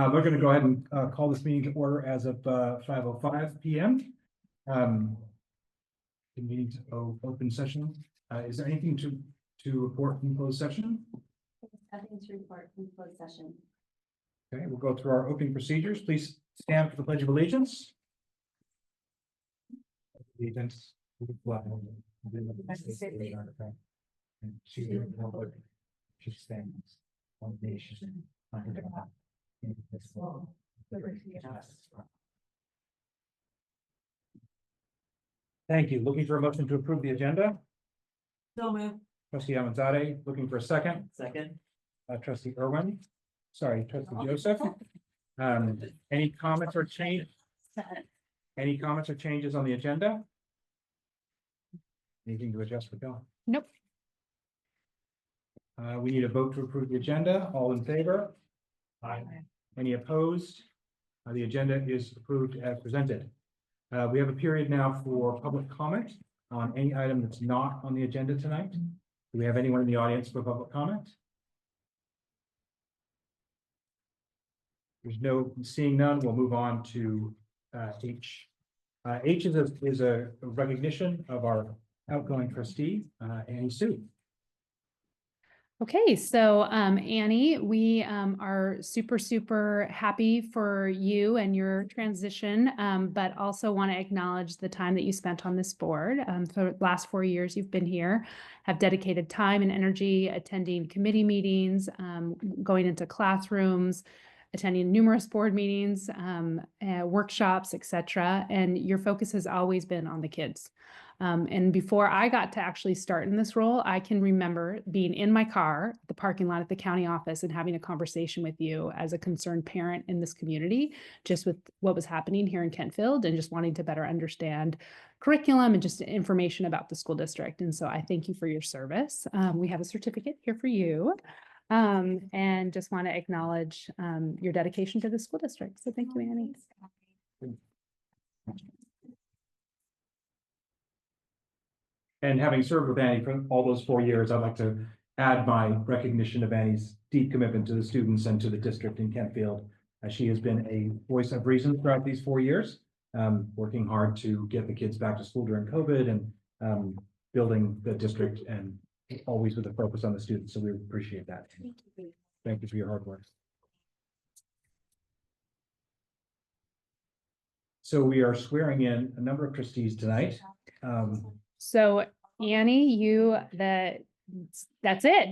We're going to go ahead and call this meeting to order as of 5:05 p.m. The meeting's open session. Is there anything to report from closed session? Nothing to report from closed session. Okay, we'll go through our opening procedures. Please stand for the Pledge of Allegiance. Allegiance to the flag of the United States of America and to the republic which stands one nation under God, indivisible, with liberty and justice for all. Thank you. Looking for a motion to approve the agenda. So moved. Trustee Amanzadeh, looking for a second. Second. Trustee Trustee Joseph. Any comments or change? Any comments or changes on the agenda? Anything to adjust for Dawn? Nope. We need a vote to approve the agenda. All in favor? Aye. Any opposed? The agenda is approved as presented. We have a period now for public comment on any item that's not on the agenda tonight. Do we have anyone in the audience for public comment? Seeing none, we'll move on to H. H is a recognition of our outgoing trustee, Annie Sue. Okay, so Annie, we are super happy for you and your transition, but also want to acknowledge the time that you spent on this board. For the last 4 years you've been here, have dedicated time and energy attending committee meetings, going into classrooms, attending numerous board meetings, workshops, etc. And your focus has always been on the kids. And before I got to actually start in this role, I can remember being in my car, the parking lot at the county office, and having a conversation with you as a concerned parent in this community, just with what was happening here in Kentfield and just wanting to better understand curriculum and just information about the school district. And so I thank you for your service. We have a certificate here for you. And just want to acknowledge your dedication to the school district. So thank you, Annie. And having served with Annie for all those 4 years, I'd like to add my recognition of Annie's deep commitment to the students and to the district in Kentfield. She has been a voice of reason throughout these 4 years, working hard to get the kids back to school during COVID and building the district, and always with a focus on the students. So we appreciate that. Thank you for your hard work. So we are swearing in a number of trustees tonight. So Annie, that's it.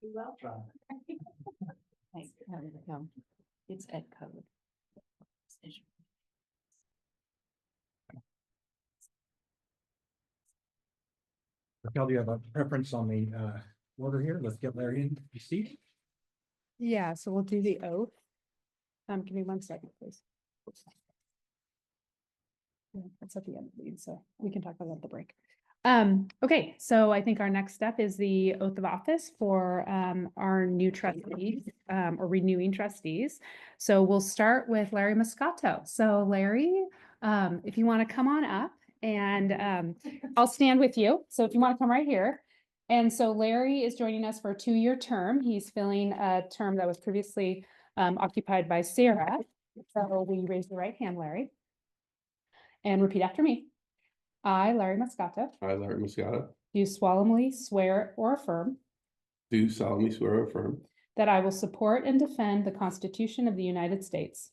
You're welcome. It's ed code. Raquel, do you have a preference on the order here? Let's get Larry in your seat. Yeah, so we'll do the oath. Give me 1 second, please. Yeah, that's at the end of the meeting, so we can talk about that at the break. Okay, so I think our next step is the oath of office for our new trustees or renewing trustees. So we'll start with Larry Moscato. So Larry, if you want to come on up, and I'll stand with you. So if you want to come right here. And so Larry is joining us for a 2-year term. He's filling a term that was previously occupied by Sarah. So will you raise your right hand, Larry? And repeat after me. I, Larry Moscato. I, Larry Moscato. Do solemnly swear or affirm. Do solemnly swear or affirm. That I will support and defend the Constitution of the United States.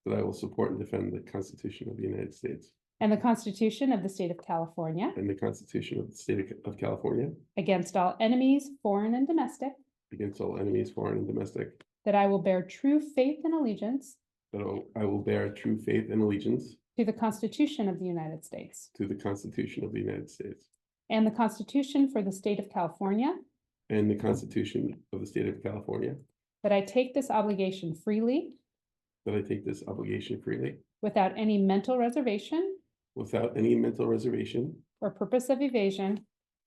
That I will support and defend the Constitution of the United States. And the Constitution of the State of California. And the Constitution of the State of California. Against all enemies, foreign and domestic. Against all enemies, foreign and domestic. That I will bear true faith and allegiance. That I will bear true faith and allegiance. To the Constitution of the United States. To the Constitution of the United States. And the Constitution for the State of California. And the Constitution of the State of California. That I take this obligation freely. That I take this obligation freely. Without any mental reservation. Without any mental reservation. Or purpose of evasion.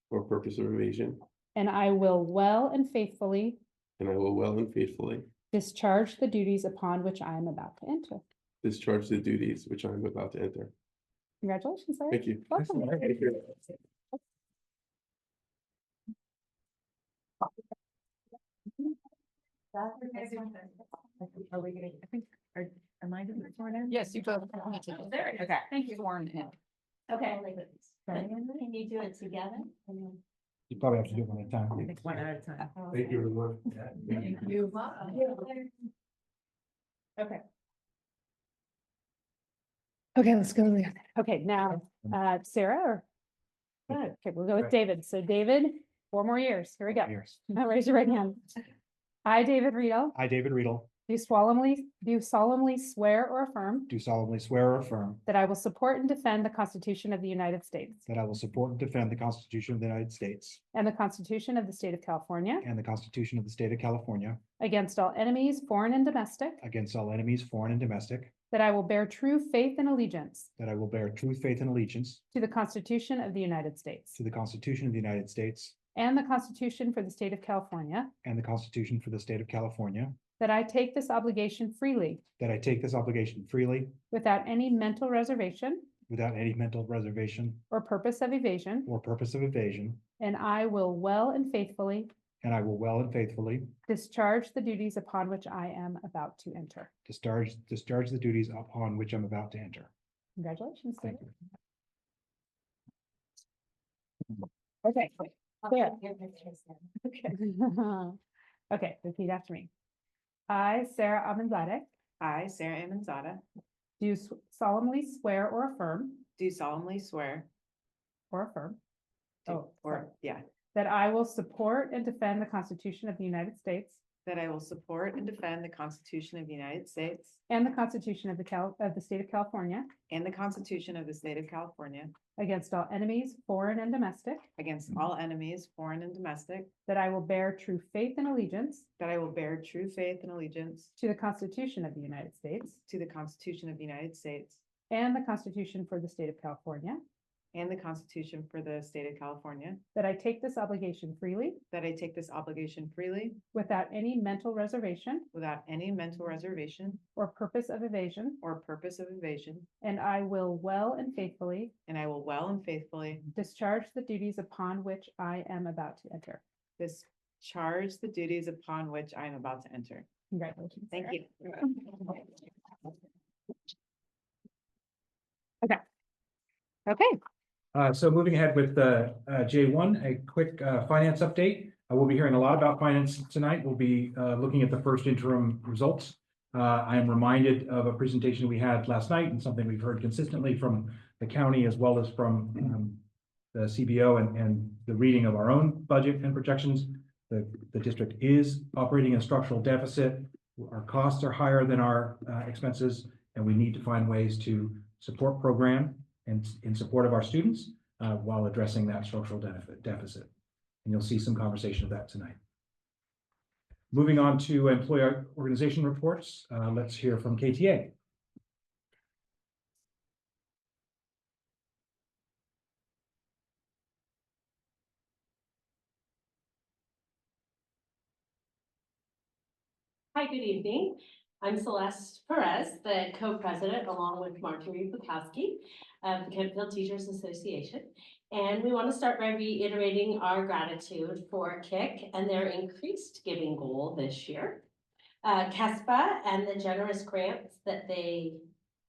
Or purpose of evasion. And I will well and faithfully. And I will well and faithfully. Discharge the duties upon which I am about to enter. discharge the duties which I am about to enter. Congratulations, sir. Thank you. Welcome. Thank you. Are we gonna, I think, am I doing it sworn in? Yes, you both. need to do that. Okay. Thank you. Sworn in. Okay. Can you do it together? You probably have to do it one at a time. I think one at a time. Thank you, everyone. Thank you. Okay. Okay, let's go. Okay, now, Sarah or? Okay, we'll go with Right. David. So David, 4 more years. Here we go. Years. Now raise your right hand. I, David Riedel, I, David Riedel, do solemnly swear or affirm do solemnly swear or affirm that I will support and defend the Constitution of the United States that I will support and defend the Constitution of the United States and the Constitution of the State of California and the Constitution of the State of California against all enemies, foreign and domestic, against all enemies, foreign and domestic, that I will bear true faith and allegiance that I will bear true faith and allegiance to the Constitution of the United States to the Constitution of the United States and the Constitution for the State of California, and the Constitution for the State of California, that I take this obligation freely that I take this obligation freely without any mental reservation without any mental reservation or purpose of evasion, or purpose of evasion, and I will well and faithfully and I will well and faithfully discharge the duties upon which I am about to enter. discharge the duties upon which I'm about to enter. Congratulations. Thank David. you. Okay. Yeah. Okay. Okay, repeat after me. I, Sarah Amanzadeh, I, Sarah Amanzada, do solemnly swear or affirm, do solemnly swear. to- Or, sorry, yeah, that I will support and defend the Constitution of the United States that I will support and defend the Constitution of the United States and the Constitution of the State of California and the Constitution of the State of California against all enemies, foreign and domestic, against all enemies, foreign and domestic, that I will bear true faith and allegiance that I will bear true faith and allegiance to the Constitution of the United States to the Constitution of the United States and the Constitution for the State of California, and the Constitution for the State of California, that I take this obligation freely that I take this obligation freely without any mental reservation without any mental reservation or purpose of evasion, or purpose of evasion, and I will well and faithfully and I will well and faithfully discharge the duties upon which I am about to enter. discharge the duties upon which I am about to enter. Congratulations. Thank Sarah. you. Okay, So moving ahead with J1, a quick finance update. We'll be hearing a lot about finance tonight. We'll be looking at the first interim results. I am reminded of a presentation we had last night and something we've heard consistently from the county as well as from the CBO and the reading of our own budget and projections. The district is operating in a structural deficit. Our costs are higher than our expenses, and we need to find ways to support program and in support of our students while addressing that structural deficit. And you'll see some conversation of that tonight. Moving on to employee organization reports, let's hear from KTA. Hi, good evening. I'm Celeste Perez, the co-president, along with Marjorie Bukowski of the Kentfield Teachers Association. And we want to start by reiterating our gratitude for KIC and their increased giving goal this year. KESPA and the generous grants that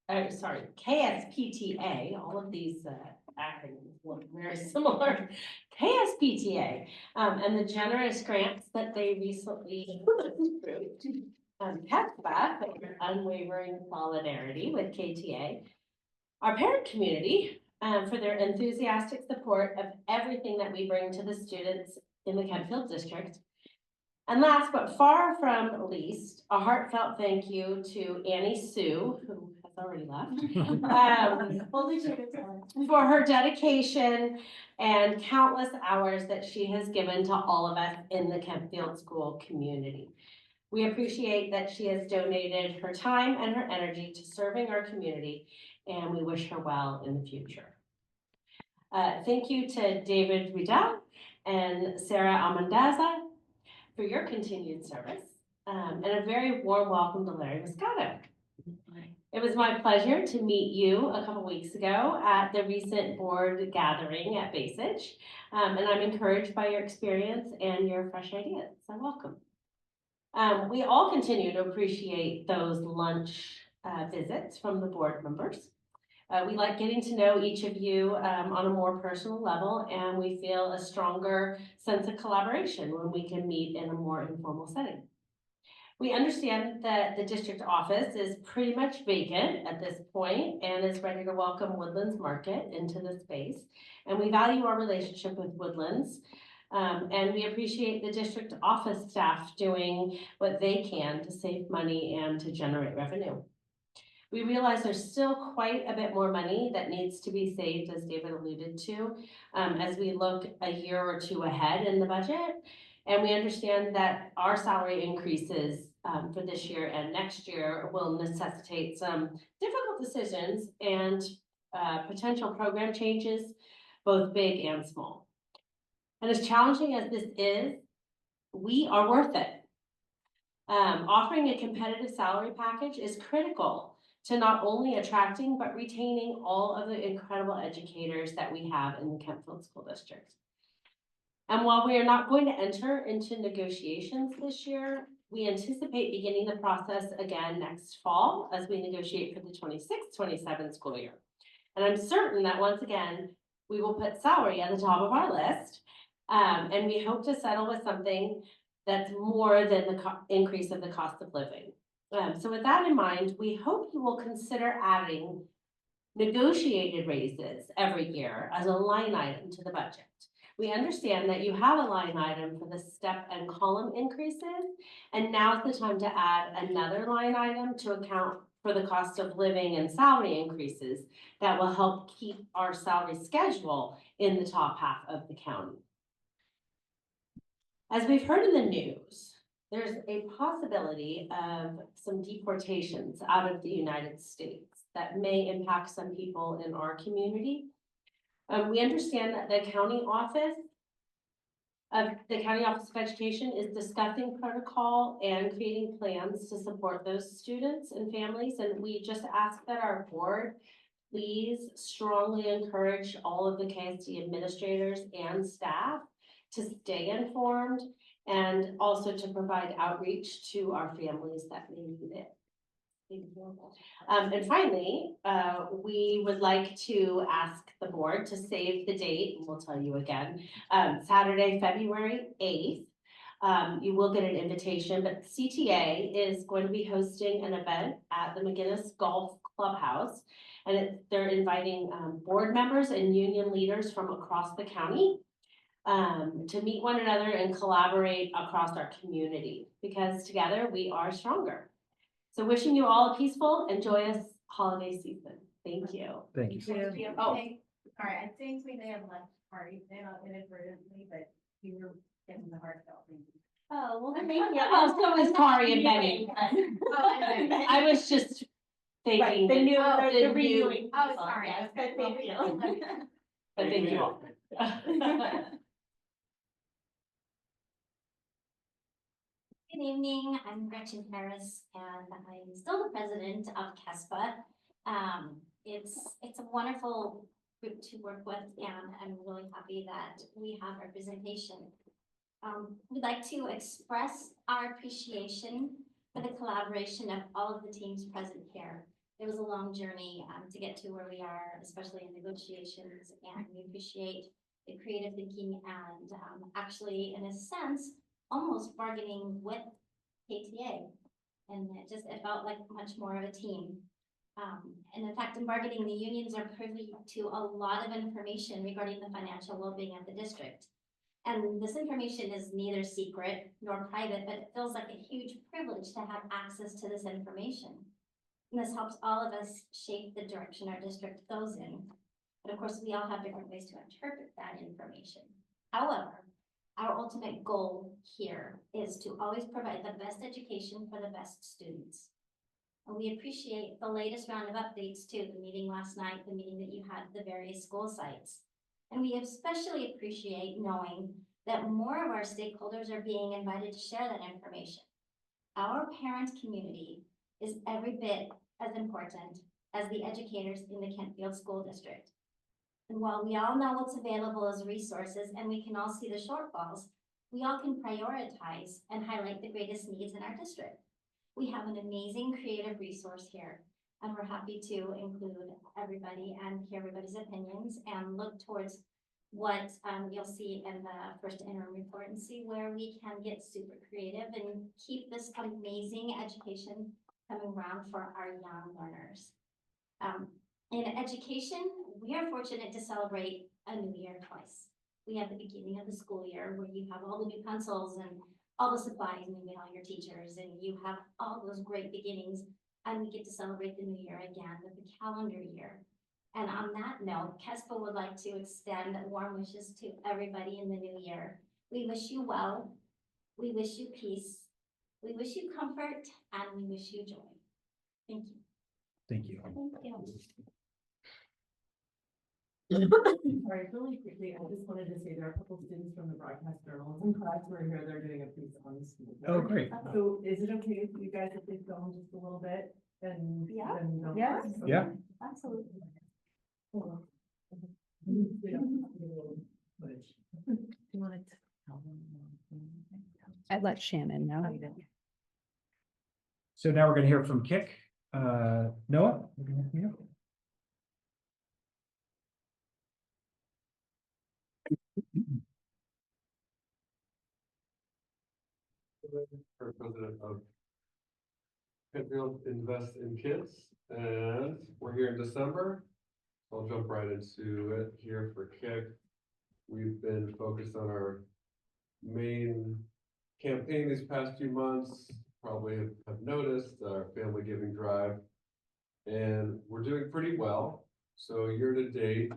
KSPTA, all of these acronyms look very similar. KSPTA and the generous grants that they recently approved. KESPA for your unwavering solidarity with KTA. Our parent community for their enthusiastic support of everything that we bring to the students in the Kentfield district. And last but far from least, a heartfelt thank you to Annie Sue, who has already left, for her dedication and countless hours that she has given to all of us in the Kentfield school community. We appreciate that she has donated her time and her energy to serving our community, and we wish her well in the future. Thank you to David Riedel and Sarah Amandaza for your continued service, and a very warm welcome to Larry Moscato. It was my pleasure to meet you a couple weeks ago at the recent board gathering at Basich. And I'm encouraged by your experience and your fresh ideas, so welcome. We all continue to appreciate those lunch visits from the board members. We like getting to know each of you on a more personal level, and we feel a stronger sense of collaboration when we can meet in a more informal setting. We understand that the district office is pretty much vacant at this point and is ready to welcome Woodlands Market into the space. And we value our relationship with Woodlands. And we appreciate the district office staff doing what they can to save money and to generate revenue. We realize there's still quite a bit more money that needs to be saved, as David alluded to, as we look a year or two ahead in the budget. And we understand that our salary increases for this year and next year will necessitate some difficult decisions and potential program changes, both big and small. And as challenging as this is, we are worth it. Offering a competitive salary package is critical to not only attracting, but retaining all of the incredible educators that we have in the Kentfield School District. And while we are not going to enter into negotiations this year, we anticipate beginning the process again next fall as we negotiate for the 26-27 school year. And I'm certain that once again, we will put salary at the top of our list. And we hope to settle with something that's more than the increase of the cost of living. So with that in mind, we hope you will consider adding negotiated raises every year as a line item to the budget. We understand that you have a line item for the step and column increases, and now's the time to add another line item to account for the cost of living and salary increases that will help keep our salary schedule in the top half of the county. As we've heard in the news, there's a possibility of some deportations out of the United States that may impact some people in our community. We understand that the County Office of Education is discussing protocol and creating plans to support those students and families. And we just ask that our board please strongly encourage all of the KSD administrators and staff to stay informed and also to provide outreach to our families that may need it. And finally, we would like to ask the board to save the date, and we'll tell you again, Saturday, February 8th. You will get an invitation, but CTA is going to be hosting an event at the McGinnis Golf Clubhouse, and they're inviting board members and union leaders from across the county to meet one another and collaborate across our community, because together we are stronger. So wishing you all a peaceful and joyous holiday season. Thank you. Thank you. Oh, Oh. okay. All right, I think we may have left party, they not inadvertently, but you were getting the heartfelt. Oh, well, thank you. Oh, so was Kari and Benny. I was just thinking. Right, the new, that- the new renewing. Oh, people, sorry. yes. Okay, thank you. But thank you all. Good evening, I'm Gretchen Harris, and I'm still the president of KESPA. It's a wonderful group to work with, and I'm really happy that we have representation. We'd like to express our appreciation for the collaboration of all of the teams present here. It was a long journey to get to where we are, especially in negotiations, and we appreciate the creative thinking and actually, in a sense, almost bargaining with KTA. And it felt like much more of a team. And in fact, in bargaining, the unions are privy to a lot of information regarding the financial well-being of the district. And this information is neither secret nor private, but it feels like a huge privilege to have access to this information. And this helps all of us shape the direction our district goes in. But of course, we all have different ways to interpret that information. However, our ultimate goal here is to always provide the best education for the best students. And we appreciate the latest round of updates too, the meeting last night, the meeting that you had at the various school sites. And we especially appreciate knowing that more of our stakeholders are being invited to share that information. Our parent community is every bit as important as the educators in the Kentfield School District. And while we all know what's available as resources and we can all see the shortfalls, we all can prioritize and highlight the greatest needs in our district. We have an amazing creative resource here, and we're happy to include everybody and hear everybody's opinions and look towards what you'll see in the first interim report and see where we can get super creative and keep this amazing education coming around for our young learners. In education, we are fortunate to celebrate a new year twice. We have the beginning of the school year where you have all the new pencils and all the supplies and you get all your teachers and you have all those great beginnings. And we get to celebrate the new year again with the calendar year. And on that note, KSPA would like to extend warm wishes to everybody in the new year. We wish you well. We wish you peace. We wish you comfort and we wish you joy. Thank you. Thank you. Thank you. Sorry, really quickly, I just wanted to say there are a couple students from the broadcast journalism class who are here, they're doing a piece on the school. Oh, board. great. So is it okay if you guys, if they film just a little bit and? Yeah. then don't- Yes. Okay. Yeah. Absolutely. Cool. We don't have to do a little footage. Do you want to tell them? I'd let Shannon know. So now we're going to hear from Kick. Noah, we're gonna hear from you. For president of Kentfield Invest in Kids, and we're here in December. I'll jump right into it here for Kick. We've been focused on our main campaign these past few months. Probably have noticed our family giving drive, and we're doing pretty well. So year to date,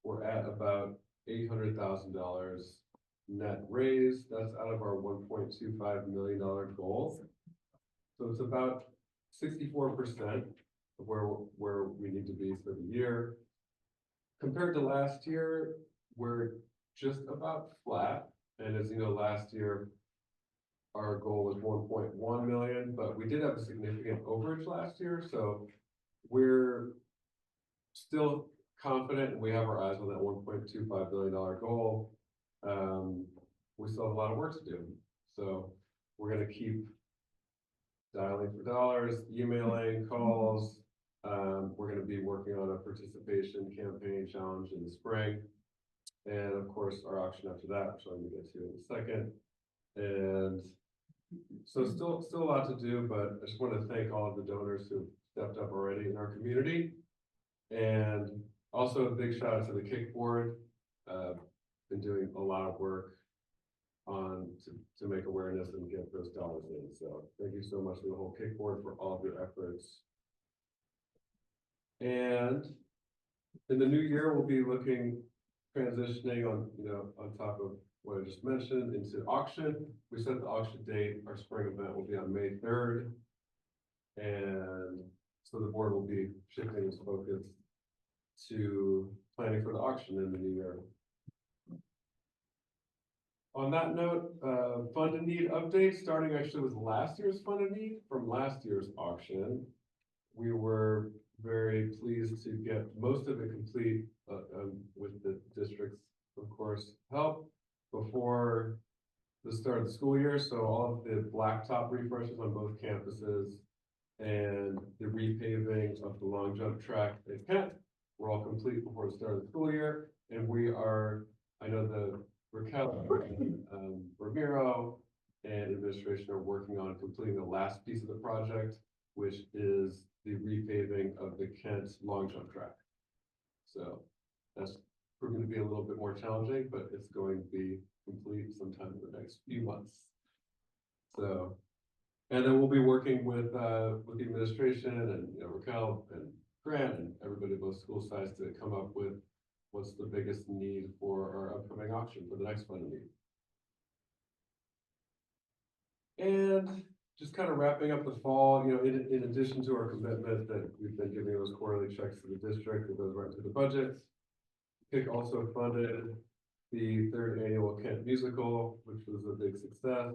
we're at about $800,000 net raised. That's out of our $1.25 million goal. So it's about 64% of where we need to be for the year. Compared to last year, we're just about flat. And as you know, last year, our goal was 1.1 million, but we did have a significant overage last year. So we're still confident and we have our eyes on that $1.25 billion goal. We still have a lot of work to do. So we're going to keep dialing for dollars, emailing, calls. We're going to be working on a participation campaign challenge in the spring. And of course, our auction after that, which I'm going to get to in a second. And so still a lot to do, but I just want to thank all of the donors who stepped up already in our community. And also a big shout out to the Kick Board. Been doing a lot of work on to make awareness and get those dollars in. So thank you so much to the whole Kick Board for all of your efforts. And in the new year, we'll be transitioning on top of what I just mentioned into auction. We set the auction date. Our spring event will be on May 3rd. And so the board will be shifting its focus to planning for the auction in the new year. On that note, fund and need update, starting actually with last year's fund and need from last year's auction. We were very pleased to get most of it complete with the district's, of course, help before the start of the school year. So all of the blacktop refreshes on both campuses and the repaving of the long jump track at Kent were all complete before the start of the school year. And we are, I know the Raquel, Ramiro and administration are working on completing the last piece of the project, which is the repaving of the Kent long jump track. So that's proving to be a little bit more challenging, but it's going to be complete sometime in the next few months. So, and then we'll be working with the administration and Raquel and Grant and everybody at both school sides to come up with what's the biggest need for our upcoming auction for the next funding need. And just kind of wrapping up the fall, in addition to our commitment that we've been giving those quarterly checks to the district that goes right to the budget, Kick also funded the 3rd annual Kent musical, which was a big success.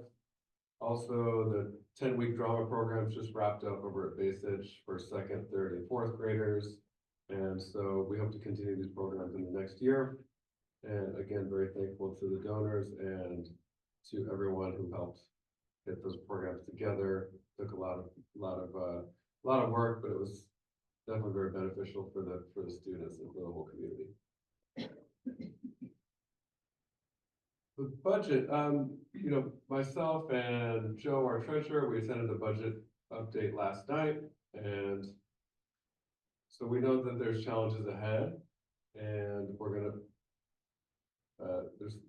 Also, the 10-week drama programs just wrapped up over at Basage for second, third, and fourth graders. And so we hope to continue these programs in the next year. And again, very thankful to the donors and to everyone who helped get those programs together. Took a lot of work, but it was definitely very beneficial for the students and for the whole community. The budget, myself and Joe, our treasurer, we attended the budget update last night, and so we know that there's challenges ahead, and we're gonna,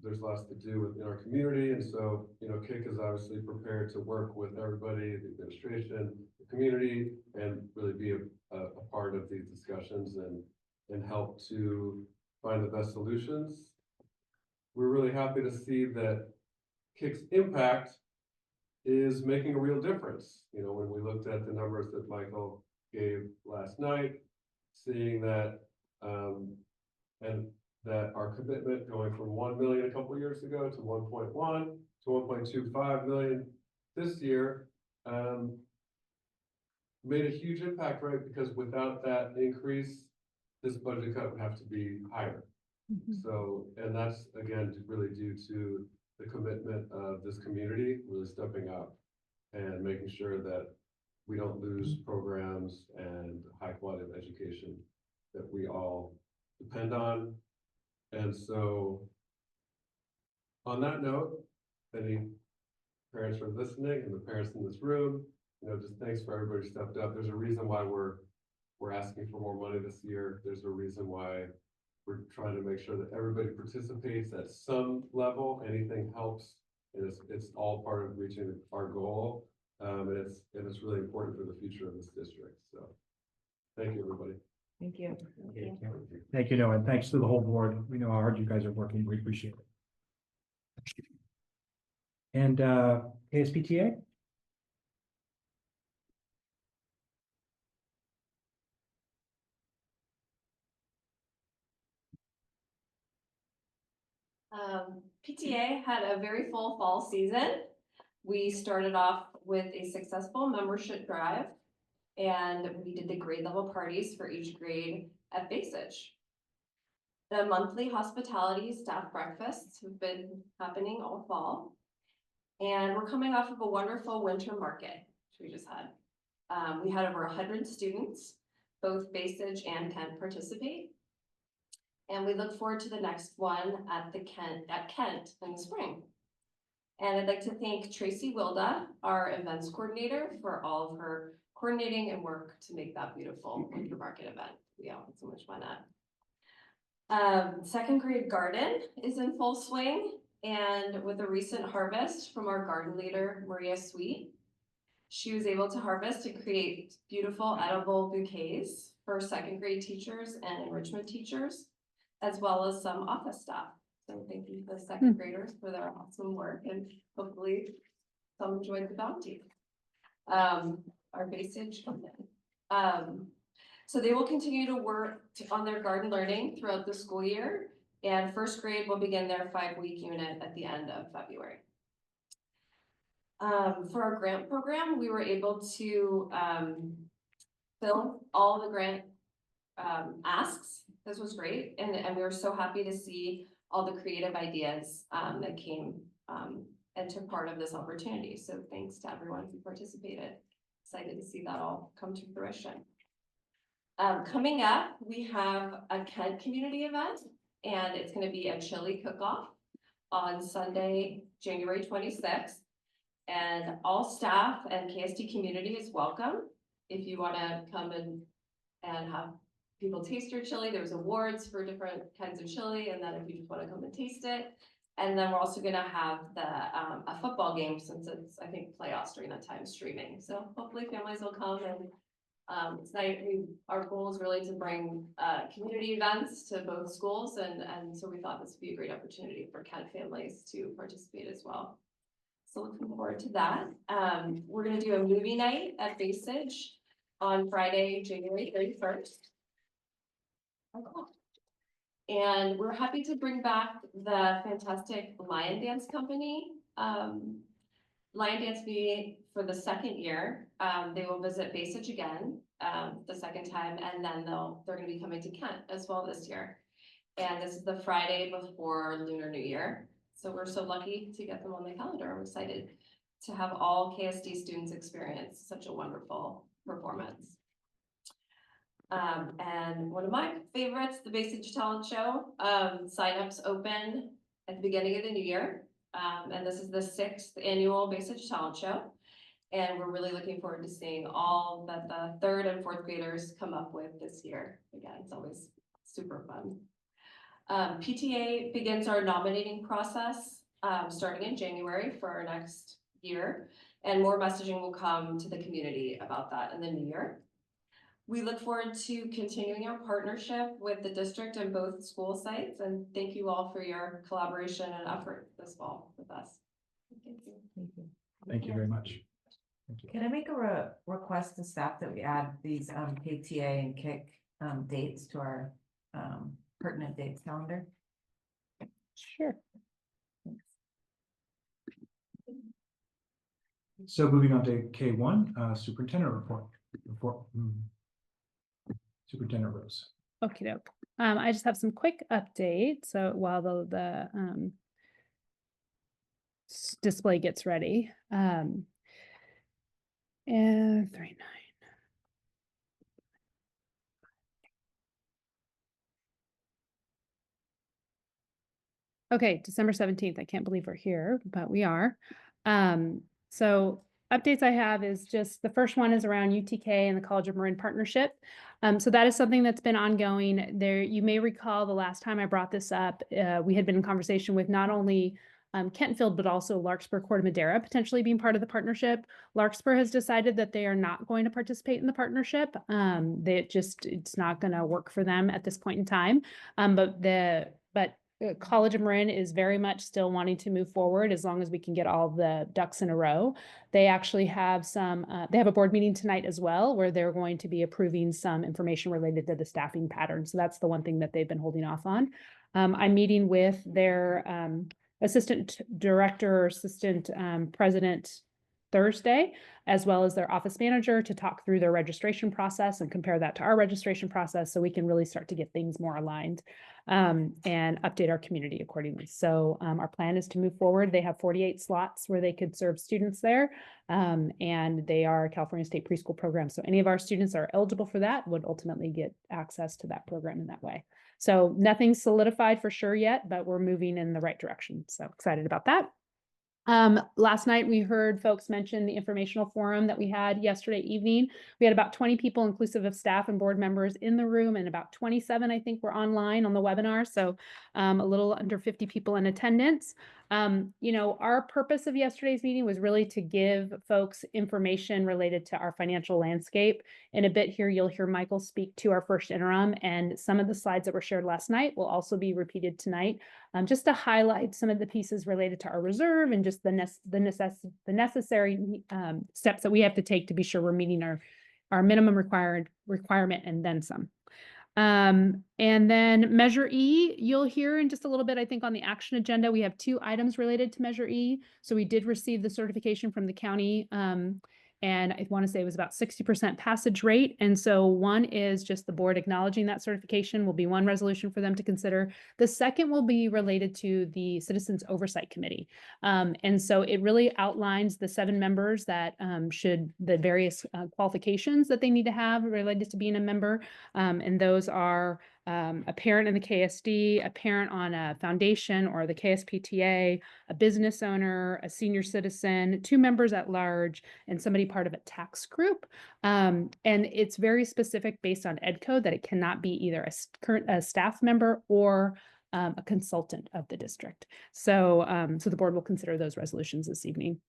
there's lots to do within our community, and so, KIC is obviously prepared to work with everybody, the administration, the community, and really be a part of these discussions and help to find the best solutions. We're really happy to see that KIC's impact is making a real difference. When we looked at the numbers that Michael gave last night, seeing that, and that our commitment going from 1 million a couple of years ago to 1.1 to 1.25 million this year, made a huge impact, right? Because without that increase, this budget cut would have to be higher. So, and that's again, really due to the commitment of this community really stepping up and making sure that we don't lose programs and high quality of education that we all depend on. And so on that note, any parents are listening and the parents in this room, just thanks for everybody who stepped up. There's a reason why we're asking for more money this year. There's a reason why we're trying to make sure that everybody participates at some level. Anything helps. It's all part of reaching our goal. And it's really important for the future of this district. So thank you, everybody. Thank you. Thank you, Noah, and thanks to the whole board. We know how hard you guys are working. We appreciate it. And KSPTA? PTA had a very full fall season. We started off with a successful membership drive, and we did the grade level parties for each grade at Basage. The monthly hospitality staff breakfasts have been happening all fall. And we're coming off of a wonderful winter market, which we just had. We had over 100 students, both Basage and Kent participate. And we look forward to the next one at Kent in the spring. And I'd like to thank Tracy Wilda, our events coordinator, for all of her coordinating and work to make that beautiful winter market event we all had so much fun at. Second grade garden is in full swing, and with a recent harvest from our garden leader, Maria Sweet, she was able to harvest and create beautiful edible bouquets for second grade teachers and enrichment teachers, as well as some office staff. So thank you to the second graders for their awesome work, and hopefully some enjoyed the bounty. Our Basage company. So they will continue to work on their garden learning throughout the school year, and first grade will begin their 5-week unit at the end of February. For our grant program, we were able to fill all the grant asks. This was great, and we were so happy to see all the creative ideas that came and took part of this opportunity. So thanks to everyone who participated. Excited to see that all come to fruition. Coming up, we have a Kent community event, and it's going to be a chili cook-off on Sunday, January 26th. And all staff and KSD community is welcome. If you want to come and have people taste your chili, there's awards for different kinds of chili, and then if you just want to come and taste it. And then we're also going to have a football game, since it's, I think, playoffs during that time, streaming. So hopefully families will come, and it's nice. Our goal is really to bring community events to both schools, and so we thought this would be a great opportunity for Kent families to participate as well. So looking forward to that. We're going to do a movie night at Basage on Friday, January 31st. And we're happy to bring back the fantastic Lion Dance Company Lion Dance Bee for the second year. They will visit Bay Ridge again, the second time, and then they're gonna be coming to Kent as well this year. And this is the Friday before Lunar New Year. So we're so lucky to get them on the calendar. I'm excited to have all KSD students experience such a wonderful performance. And one of my favorites, the Bay Ridge Talent Show, signups open at the beginning of the new year. And this is the 6th annual Bay Ridge Talent Show. And we're really looking forward to seeing all that the 3rd and 4th graders come up with this year. Again, it's always super fun. PTA begins our nominating process, starting in January for our next year. And more messaging will come to the community about that in the new year. We look forward to continuing our partnership with the district and both school sites, and thank you all for your collaboration and effort this fall with us. Thank you. Thank you. Thank you very much. Thank you. Can I make a request to staff that we add these KTA and KIC dates to our pertinent dates calendar? Sure. So moving on to K1, superintendent report. Superintendent Rose. Okie doke. I just have some quick updates. So while the display gets ready, and 39. Okay, December 17th. I can't believe we're here, but we are. So updates I have is just the first one is around UTK and the College of Marin partnership. So that is something that's been ongoing. There, you may recall the last time I brought this up, we had been in conversation with not only Kentfield, but also Larkspur, Corte Madera potentially being part of the partnership. Larkspur has decided that they are not going to participate in the partnership. It's not going to work for them at this point in time. But College of Marin is very much still wanting to move forward as long as we can get all the ducks in a row. They actually have they have a board meeting tonight as well, where they're going to be approving some information related to the staffing pattern. So that's the one thing that they've been holding off on. I'm meeting with their assistant director or assistant president Thursday, as well as their office manager, to talk through their registration process and compare that to our registration process so we can really start to get things more aligned and update our community accordingly. So our plan is to move forward. They have 48 slots where they could serve students there, and they are a California State preschool program. So any of our students are eligible for that would ultimately get access to that program in that way. So nothing's solidified for sure yet, but we're moving in the right direction. So excited about that. Last night we heard folks mention the informational forum that we had yesterday evening. We had about 20 people inclusive of staff and board members in the room, and about 27, I think, were online on the webinar. So a little under 50 people in attendance. Our purpose of yesterday's meeting was really to give folks information related to our financial landscape. In a bit here, you'll hear Michael speak to our first interim, and some of the slides that were shared last night will also be repeated tonight, just to highlight some of the pieces related to our reserve and just the necessary steps that we have to take to be sure we're meeting our minimum requirement and then some. And then Measure E, you'll hear in just a little bit, I think, on the action agenda. We have 2 items related to Measure E. So we did receive the certification from the county, and I want to say it was about 60% passage rate. And so one is just the board acknowledging that certification will be one resolution for them to consider. The second will be related to the Citizens Oversight Committee. And so it really outlines the 7 members that the various qualifications that they need to have related to being a member. And those are a parent in the KSD, a parent on a foundation or the KSPTA, a business owner, a senior citizen, 2 members at large, and somebody part of a tax group. And it's very specific based on ed code that it cannot be either a staff member or a consultant of the district. So the board will consider those resolutions this evening.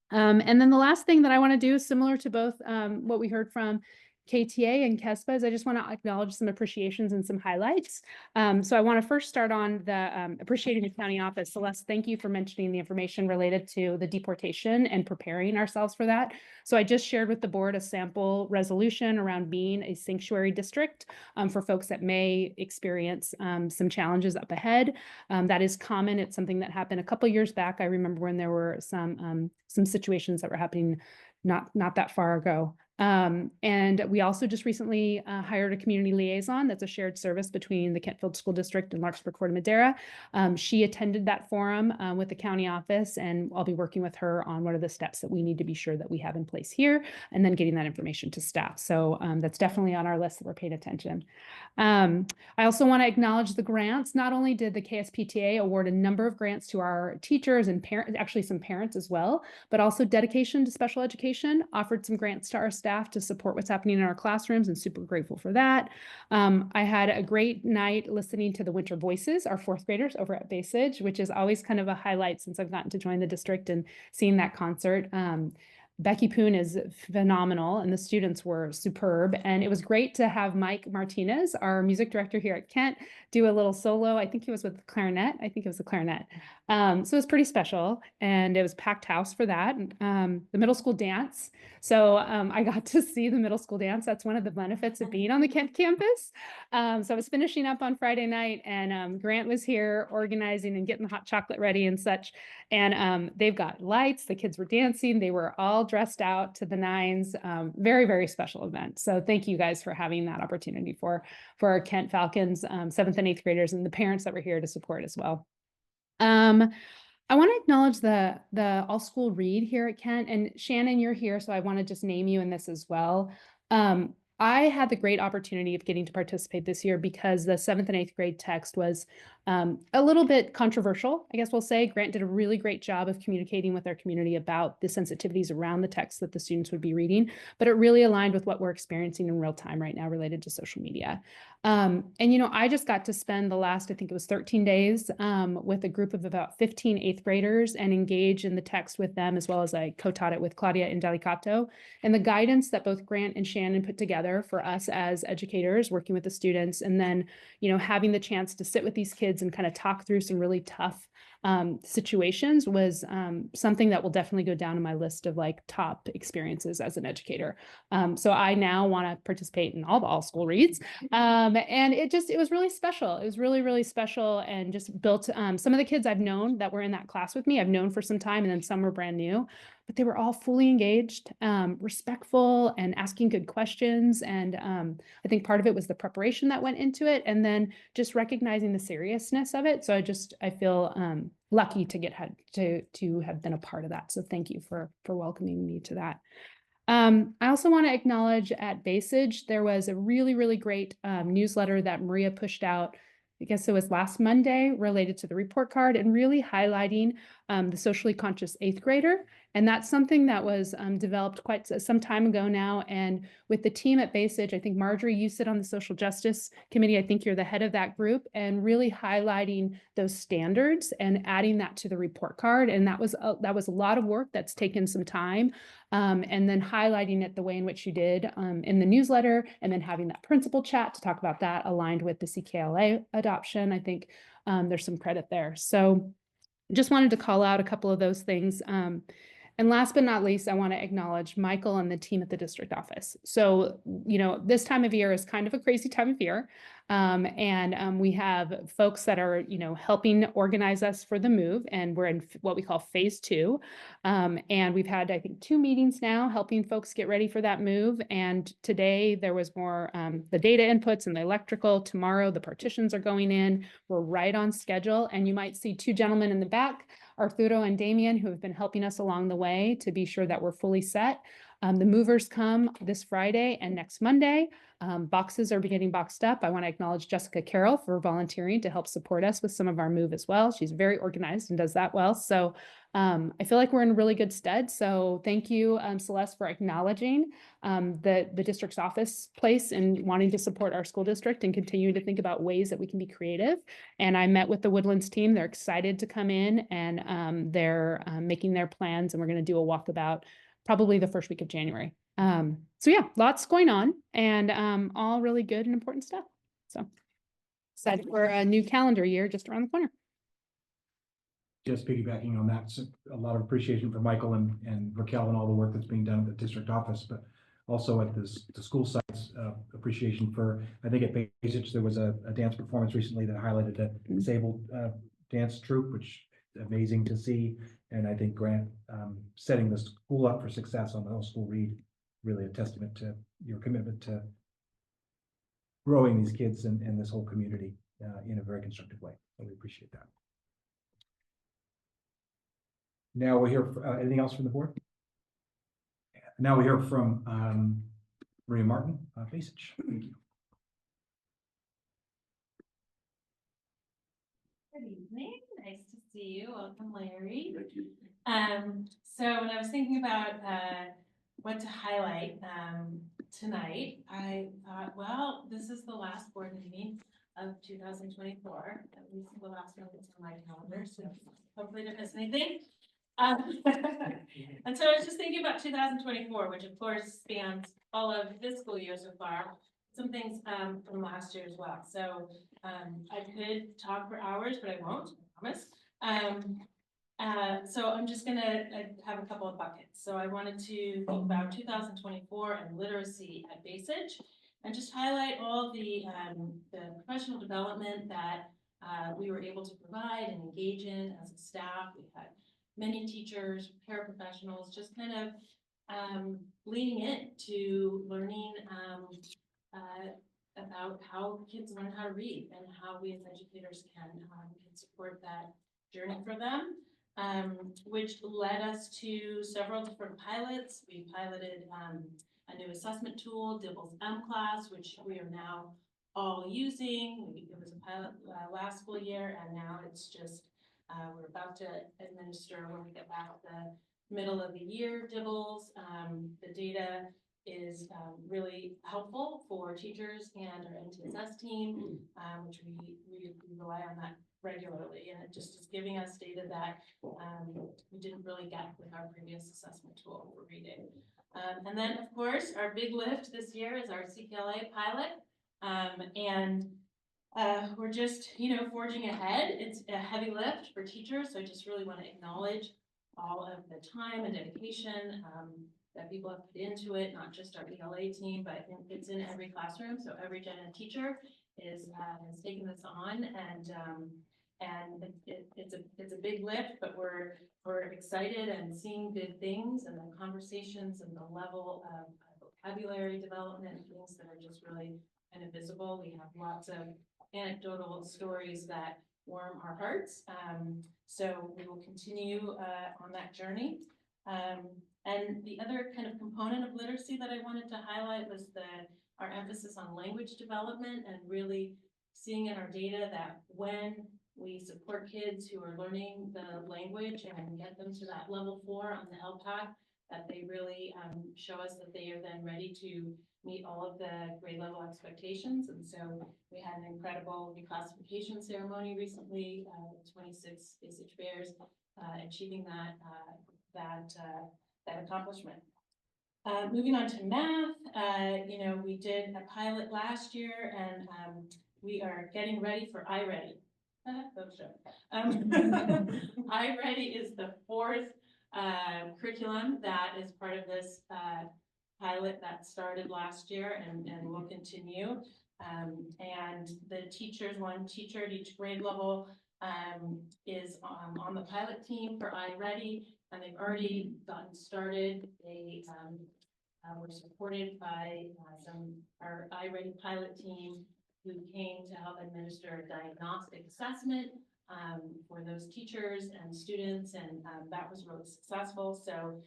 And then the last thing that I want to do, similar to both what we heard from KTA and KSPAs, I just want to acknowledge some appreciations and some highlights. So I want to first start on the appreciating the county office. Celeste, thank you for mentioning the information related to the deportation and preparing ourselves for that. So I just shared with the board a sample resolution around being a sanctuary district for folks that may experience some challenges up ahead. That is common. It's something that happened a couple years back. I remember when there were some situations that were happening not that far ago. And we also just recently hired a community liaison. That's a shared service between the Kentfield School District and Larkspur Corte Madera. She attended that forum with the county office, and I'll be working with her on what are the steps that we need to be sure that we have in place here, and then getting that information to staff. So that's definitely on our list that we're paying attention. I also want to acknowledge the grants. Not only did the KSPTA award a number of grants to our teachers and parents, actually some parents as well, but also dedication to special education, offered some grants to our staff to support what's happening in our classrooms, and super grateful for that. I had a great night listening to the Winter Voices, our fourth graders over at Basage, which is always kind of a highlight since I've gotten to join the district and seeing that concert. Becky Poon is phenomenal, and the students were superb. And it was great to have Mike Martinez, our music director here at Kent, do a little solo. I think he was with clarinet. I think it was a clarinet. So it was pretty special, and it was packed house for that. The middle school dance. So I got to see the middle school dance. That's one of the benefits of being on the Kent campus. So I was finishing up on Friday night, and Grant was here organizing and getting the hot chocolate ready and such. And they've got lights. The kids were dancing. They were all dressed out to the nines. Very, very special event. So thank you guys for having that opportunity for our Kent Falcons 7th and 8th graders, and the parents that were here to support as well. I want to acknowledge the all school read here at Kent, and Shannon, you're here, so I want to just name you in this as well. I had the great opportunity of getting to participate this year because the 7th and 8th grade text was a little bit controversial, I guess we'll say. Grant did a really great job of communicating with our community about the sensitivities around the text that the students would be reading, but it really aligned with what we're experiencing in real time right now related to social media. And, you know, I just got to spend the last, I think it was 13 days with a group of about 15 8th graders and engage in the text with them, as well as I co-taught it with Claudia Indelicato. And the guidance that both Grant and Shannon put together for us as educators working with the students, and then, you know, having the chance to sit with these kids and kind of talk through some really tough situations was something that will definitely go down in my list of like top experiences as an educator. So I now want to participate in all the all school reads. And it was really special. It was really, really special, and just built some of the kids I've known that were in that class with me, I've known for some time, and then some were brand new, but they were all fully engaged, respectful, and asking good questions. And I think part of it was the preparation that went into it, and then just recognizing the seriousness of it. So I feel lucky to have been a part of that. So thank you for welcoming me to that. I also want to acknowledge at Basage, there was a really, really great newsletter that Maria pushed out, I guess it was last Monday, related to the report card, and really highlighting the socially conscious 8th grader. And that's something that was developed quite some time ago now. And with the team at Basage, I think Marjorie, you sit on the social justice committee. I think you're the head of that group, and really highlighting those standards and adding that to the report card. And that was a lot of work that's taken some time. And then highlighting it the way in which you did in the newsletter, and then having that principal chat to talk about that aligned with the CKLA adoption. I think there's some credit there. So just wanted to call out a couple of those things. And last but not least, I want to acknowledge Michael and the team at the district office. So, you know, this time of year is kind of a crazy time of year. And we have folks that are, you know, helping organize us for the move, and we're in what we call phase 2. And we've had, I think, 2 meetings now helping folks get ready for that move. And today there was more the data inputs and the electrical. Tomorrow the partitions are going in. We're right on schedule. And you might see 2 gentlemen in the back, Arturo and Damien, who have been helping us along the way to be sure that we're fully set. The movers come this Friday and next Monday. Boxes are getting boxed up. I want to acknowledge Jessica Carroll for volunteering to help support us with some of our move as well. She's very organized and does that well. So I feel like we're in really good stead. So thank you, Celeste, for acknowledging the district's office place and wanting to support our school district and continue to think about ways that we can be creative. And I met with the Woodlands team. They're excited to come in, and they're making their plans, and we're going to do a walkabout probably the first week of January. So yeah, lots going on and all really good and important stuff. So excited for a new calendar year just around the corner. Just piggybacking on that, so a lot of appreciation for Michael and Raquel and all the work that's being done at the district office, but also at the school sites, appreciation for, I think at Basic, there was a dance performance recently that highlighted a disabled dance troupe, which is amazing to see. And I think Grant, setting the school up for success on the whole school read, really a testament to your commitment to growing these kids and this whole community in a very constructive way. So we appreciate that. Now we'll hear, anything else from the board? Now we hear from Maria Martin, Basic. Thank you. Good evening, nice to see you. Welcome, Larry. So when I was thinking about what to highlight tonight, I thought, well, this is the last board meeting of 2024, at least the last one that's on my calendar, so hopefully I didn't miss anything. And so I was just thinking about 2024, which of course spans all of this school year so far, some things from last year as well. So I could talk for hours, but I won't, I promise. So I'm just gonna have a couple of buckets. So I wanted to think about 2024 and literacy at Basic, and just highlight all the professional development that we were able to provide and engage in as a staff. We had many teachers, paraprofessionals, just kind of leaning in to learning about how kids learn how to read and how we as educators can support that journey for them, which led us to several different pilots. We piloted a new assessment tool, Dibble's M-Class, which we are now all using. It was a pilot last school year, and now it's just, we're about to administer when we get back the middle of the year Dibbles. The data is really helpful for teachers and our NTSS team, which we rely on that regularly, and it just is giving us data that we didn't really get with our previous assessment tool for reading. And then of course our big lift this year is our CPLA pilot, and we're just forging ahead. It's a heavy lift for teachers, so I just really want to acknowledge all of the time and dedication that people have put into it, not just our ELA team, but it's in every classroom. So every gen ed teacher has taken this on, and it's a big lift, but we're excited and seeing good things, and the conversations and the level of vocabulary development, things that are just really kind of visible. We have lots of anecdotal stories that warm our hearts. So we will continue on that journey. And the other kind of component of literacy that I wanted to highlight was our emphasis on language development, and really seeing in our data that when we support kids who are learning the language and get them to that level 4 on the LPAC, that they really show us that they are then ready to meet all of the grade level expectations. And so we had an incredible reclassification ceremony recently, 26 Basic Bears achieving that accomplishment. Moving on to math, we did a pilot last year, and we are getting ready for iReady. iReady is the 4th curriculum that is part of this pilot that started last year and will continue. And the teachers, one teacher at each grade level is on the pilot team for iReady, and they've already gotten started. They were supported by our iReady pilot team, who came to help administer a diagnostic assessment for those teachers and students, and that was really successful. So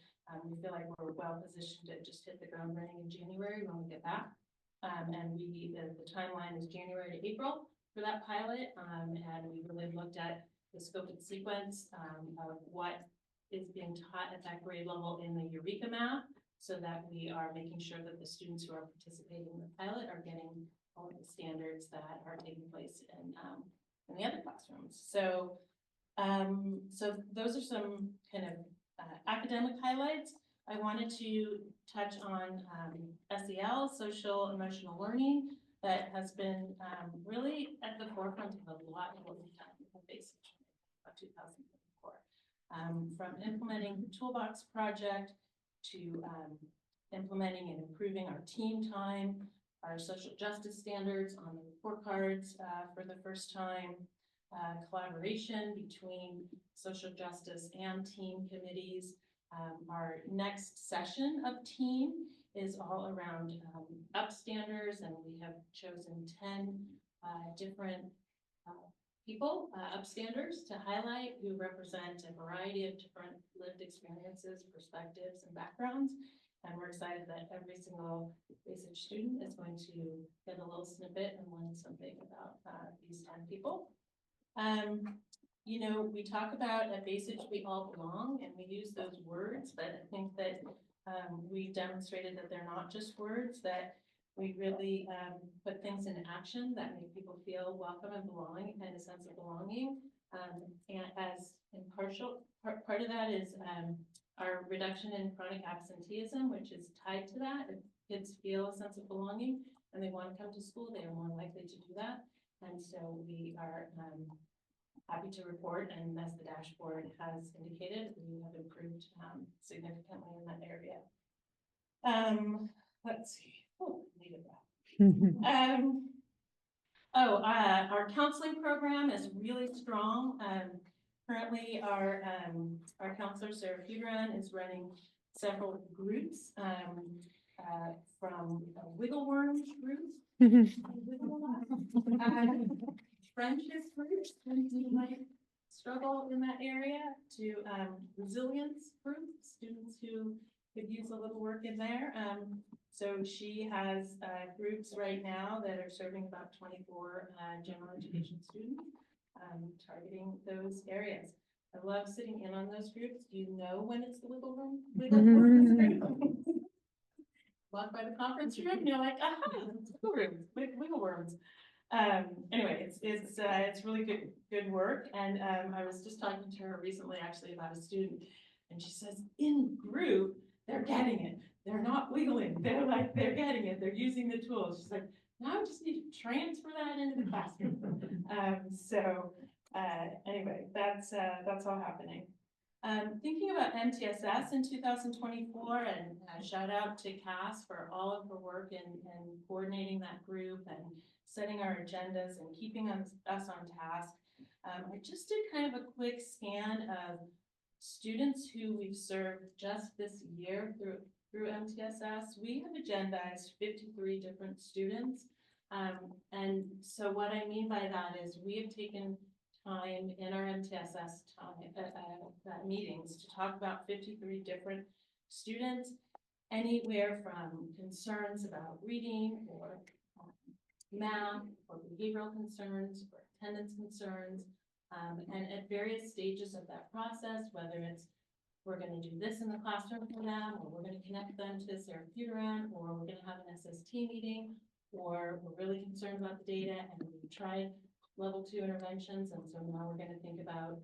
we feel like we're well positioned to just hit the ground running in January when we get back. And the timeline is January to April for that pilot, and we really looked at the scope and sequence of what is being taught at that grade level in the Eureka Math, so that we are making sure that the students who are participating in the pilot are getting all of the standards that are taking place in the other classrooms. So, so those are some kind of academic highlights. I wanted to touch on SEL, social emotional learning, that has been really at the forefront of a lot of what we've done in basic of 2024. From implementing the toolbox project to implementing and improving our team time, our social justice standards on the report cards for the first time, collaboration between social justice and team committees. Our next session of team is all around upstanders, and we have chosen 10 different people, upstanders, to highlight who represent a variety of different lived experiences, perspectives, and backgrounds. And we're excited that every single basic student is going to get a little snippet and learn something about these 10 people. You know, we talk about at Basic we all belong, and we use those words, but I think that we've demonstrated that they're not just words, that we really put things into action that make people feel welcome and belonging and a sense of belonging. And as impartial, part of that is our reduction in chronic absenteeism, which is tied to that. If kids feel a sense of belonging and they want to come to school, they are more likely to do that. And so we are happy to report, and as the dashboard has indicated, we have improved significantly in that area. Let's see. Oh, leave it back. Our counseling program is really strong. Currently, our counselor, Sarah Fudran, is running several groups from wiggle worm groups, friendship groups, who might struggle in that area, to resilience groups, students who could use a little work in there. So she has groups right now that are serving about 24 general education students, targeting those areas. I love sitting in on those groups. You know when it's the wiggle room group. Walk by the conference room and you're like, aha, it's wiggle rooms, wiggle worms. Anyway, it's really good work. And I was just talking to her recently actually about a student, and she says, in group, they're getting it. They're not wiggling. They're getting it. They're using the tools. She's like, now I just need to transfer that into the classroom. Anyway, that's all happening. Thinking about MTSS in 2024, and shout out to Cass for all of her work in coordinating that group and setting our agendas and keeping us on task. I just did kind of a quick scan of students who we've served just this year through MTSS. We have agendized 53 different students. And so what I mean by that is we have taken time in our MTSS meetings to talk about 53 different students, anywhere from concerns about reading or math or behavioral concerns or attendance concerns, and at various stages of that process, whether it's we're going to do this in the classroom for them, or we're going to connect them to Sarah Fudran, or we're going to have an SST meeting, or we're really concerned about the data and we tried level 2 interventions, and so now we're going to think about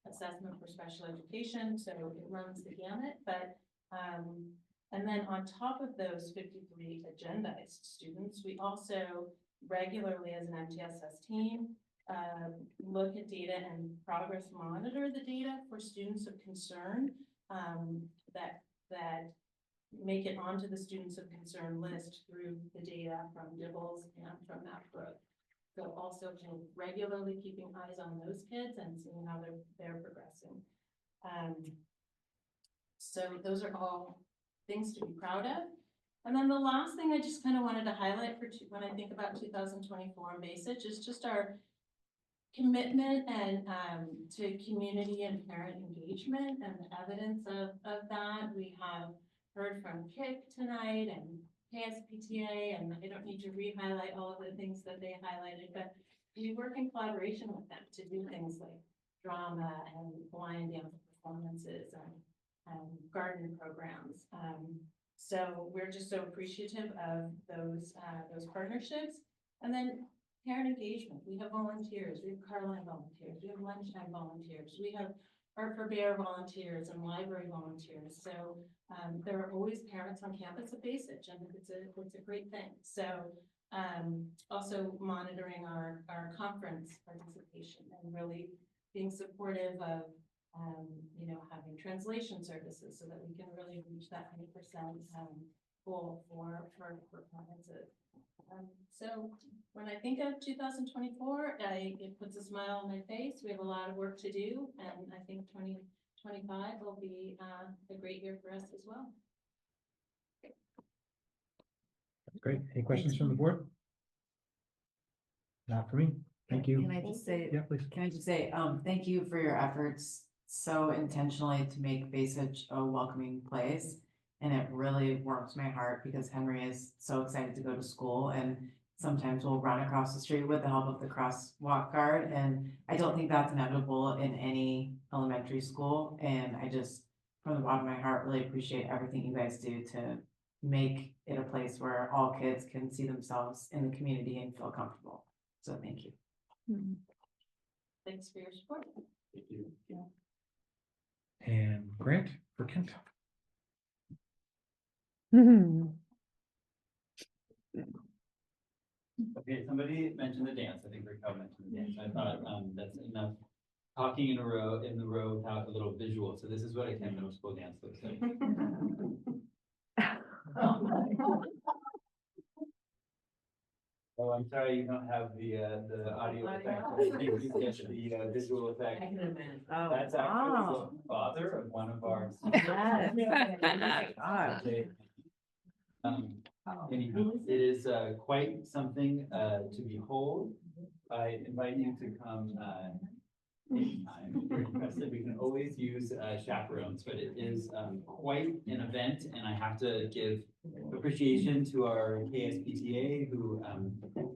assessment for special education. So it runs the gamut, but and then on top of those 53 agendized students, we also regularly as an MTSS team look at data and progress monitor the data for students of concern that make it onto the students of concern list through the data from DIBELS and from MapGrowth. So also regularly keeping eyes on those kids and seeing how they're progressing. So those are all things to be proud of. And then the last thing I just kind of wanted to highlight for when I think about 2024 in BASIC is just our commitment and to community and parent engagement and the evidence of that. We have heard from KIC tonight and KSPTA, and I don't need to re-highlight all of the things that they highlighted, but we work in collaboration with them to do things like drama and blind dance performances and garden programs. So we're just so appreciative of those partnerships. And then parent engagement. We have volunteers, we have car line volunteers, we have lunchtime volunteers, we have are for bear volunteers and library volunteers. So there are always parents on campus at Basage, and it's a great thing. So also monitoring our conference participation and really being supportive of you know, having translation services so that we can really reach that 100% goal for conferences. So when I think of 2024, it puts a smile on my face. We have a lot of work to do, and I think 2025 will be a great year for us as well. Great. Any questions from the board? Not for me. Thank you. Can I just say, Yeah, please. can I just say, thank you for your efforts so intentionally to make Basage a welcoming place. And it really warms my heart because Henry is so excited to go to school, and sometimes we'll run across the street with the help of the crosswalk guard. And I don't think that's inevitable in any elementary school. And I just, from the bottom of my heart, really appreciate everything you guys do to make it a place where all kids can see themselves in the community and feel comfortable. So thank you. Thanks for your support. Thank you. And Grant for Kent. Okay, somebody mentioned the dance. I think Raquel mentioned the dance. I thought that's enough talking in the row without a little visual. So this is what a Kent Middle School dance looks like. Oh, I'm sorry you don't have the audio effect. I think you get the visual effect. Oh, That's actually the father of one of our. Okay. Anyhow, it is quite something to behold. I invite you to come anytime. If you're interested, we can always use chaperones, but it is quite an event, and I have to give appreciation to our KSPTA, who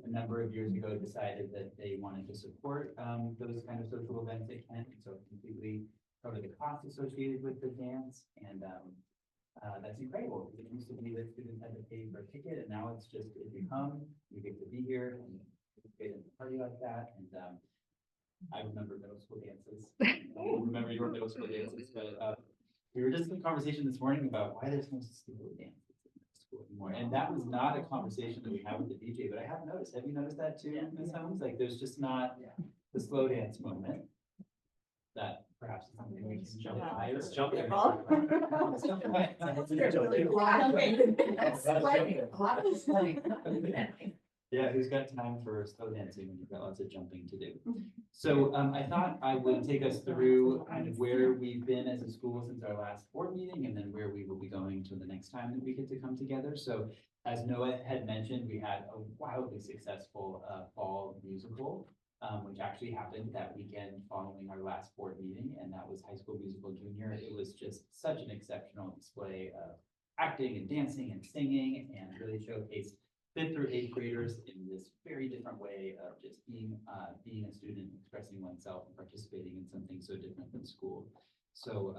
a number of years ago decided that they wanted to support those kind of social events at Kent, so completely cover the costs associated with the dance, and that's incredible. It used to be that students had to pay for a ticket, and now it's just if you come, you get to be here and participate in a party like that. And I remember middle school dances. I don't remember your middle school dances, but we were just in a conversation this morning about why there's no school dances in middle school anymore. And that was not a conversation that we had with the DJ, but I have noticed. Have you noticed that too, Ms. Holmes? Like there's just not the slow dance moment. That perhaps is something we can jump higher. Yeah, who's got time for slow dancing when you've got lots of jumping to do? So I thought I would take us through kind of where we've been as a school since our last board meeting, and then where we will be going to the next time that we get to come together. So as Noah had mentioned, we had a wildly successful fall musical. Which actually happened that weekend following our last board meeting, and that was High School Musical Junior. It was just such an exceptional display of acting and dancing and singing, and really showcased 5th through 8th graders in this very different way of just being a student, expressing oneself and participating in something so different than school. So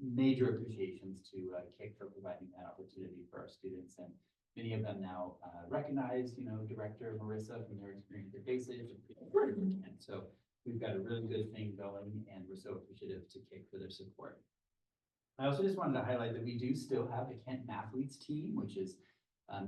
major appreciations to KIC for providing that opportunity for our students, and many of them now recognize, you know, Director Marissa from their experience at Basage. And so we've got a really good thing going, and we're so appreciative to KIC for their support. I also just wanted to highlight that we do still have a Kent Mathletes team, which is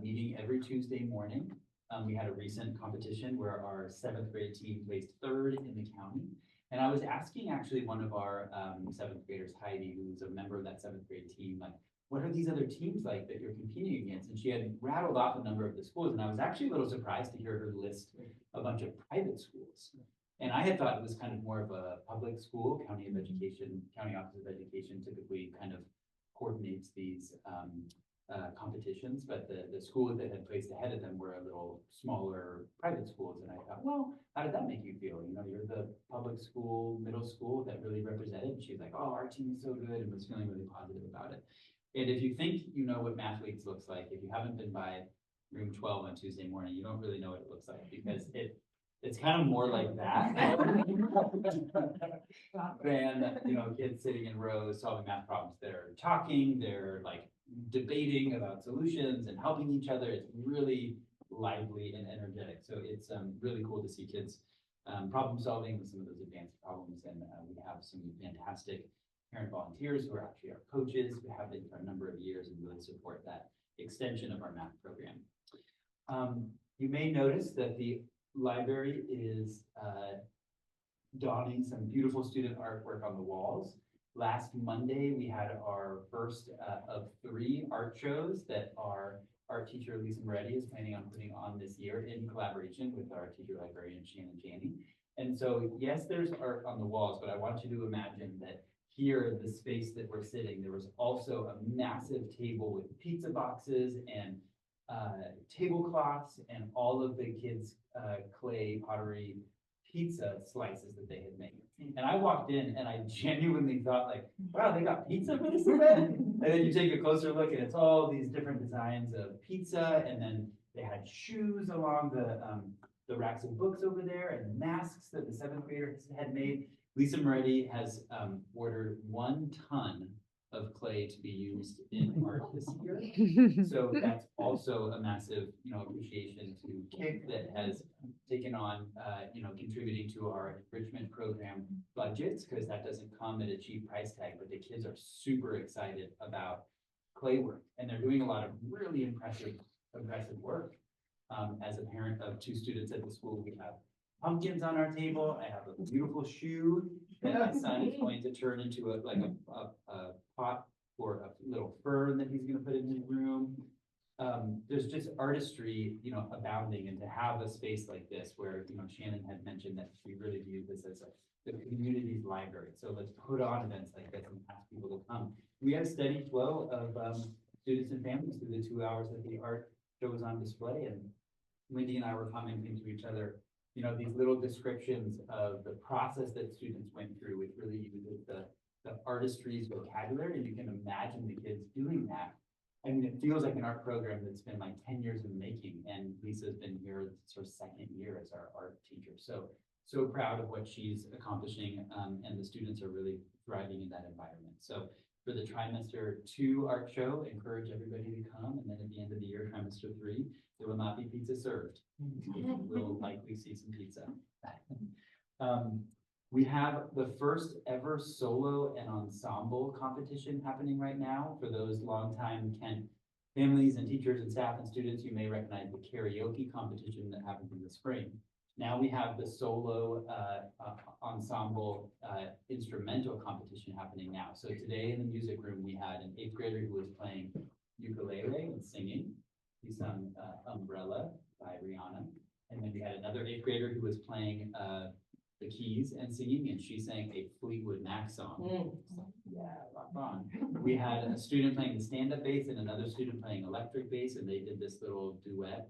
meeting every Tuesday morning. We had a recent competition where our 7th grade team placed 3rd in the county. And I was asking actually one of our 7th graders, Heidi, who's a member of that 7th grade team, like, what are these other teams like that you're competing against? And she had rattled off a number of the schools, and I was actually a little surprised to hear her list a bunch of private schools. And I had thought it was kind of more of a public school. County of Education, County Office of Education typically kind of coordinates these competitions, but the schools that had placed ahead of them were a little smaller private schools. And I thought, well, how did that make you feel? You know, you're the public school, middle school that really represented. And she's like, oh, our team is so good, and was feeling really positive about it. And if you think you know what Mathletes looks like, if you haven't been by room 12 on Tuesday morning, you don't really know what it looks like, because it's kind of more like that than, you know, kids sitting in rows solving math problems. They're talking, they're like debating about solutions and helping each other. It's really lively and energetic. So it's really cool to see kids problem solving with some of those advanced problems. And we have some fantastic parent volunteers who are actually our coaches, who have been for a number of years and really support that extension of our math program. You may notice that the library is donning some beautiful student artwork on the walls. Last Monday, we had our first of 3 art shows that our art teacher, Lisa Moretti, is planning on putting on this year in collaboration with our teacher librarian, Shannon Janney. And so, yes, there's art on the walls, but I want you to imagine that here, the space that we're sitting, there was also a massive table with pizza boxes and tablecloths and all of the kids' clay pottery pizza slices that they had made. And I walked in and I genuinely thought like, wow, they got pizza for this event? And then you take a closer look and it's all these different designs of pizza, and then they had shoes along the racks of books over there and masks that the 7th graders had made. Lisa Moretti has ordered 1 ton of clay to be used in art this year. So that's also a massive, appreciation to KIC that has taken on, contributing to our enrichment program budgets, because that doesn't come at a cheap price tag, but the kids are super excited about clay work, and they're doing a lot of really impressive work. As a parent of 2 students at the school, we have pumpkins on our table. I have a beautiful shoe that my son is going to turn into a pot for a little fern that he's going to put in his room. There's just artistry, abounding, and to have a space like this where, Shannon had mentioned that she really viewed this as the community's library. So let's put on events like this and ask people to come. We had a steady flow of students and families through the 2 hours that the art show was on display, and Wendy and I were commenting to each other, these little descriptions of the process that students went through, which really uses the artistry's vocabulary, and you can imagine the kids doing that. I mean, it feels like an art program that's been like 10 years in the making, and Lisa's been here, it's her 2nd year as our art teacher. So proud of what she's accomplishing, and the students are really thriving in that environment. So for the trimester 2 art show, encourage everybody to come, and then at the end of the year, trimester 3, there will not be pizza served. We'll likely see some pizza. We have the first ever solo and ensemble competition happening right now. For those longtime Kent families and teachers and staff and students, you may recognize the karaoke competition that happened in the spring. Now we have the solo ensemble instrumental competition happening now. So today in the music room, we had an 8th grader who was playing ukulele and singing. He sung Umbrella by Rihanna. And then we had another 8th grader who was playing the keys and singing, and she sang a Fleetwood Mac song. Yeah, rock on. We had a student playing the stand-up bass and another student playing electric bass, and they did this little duet.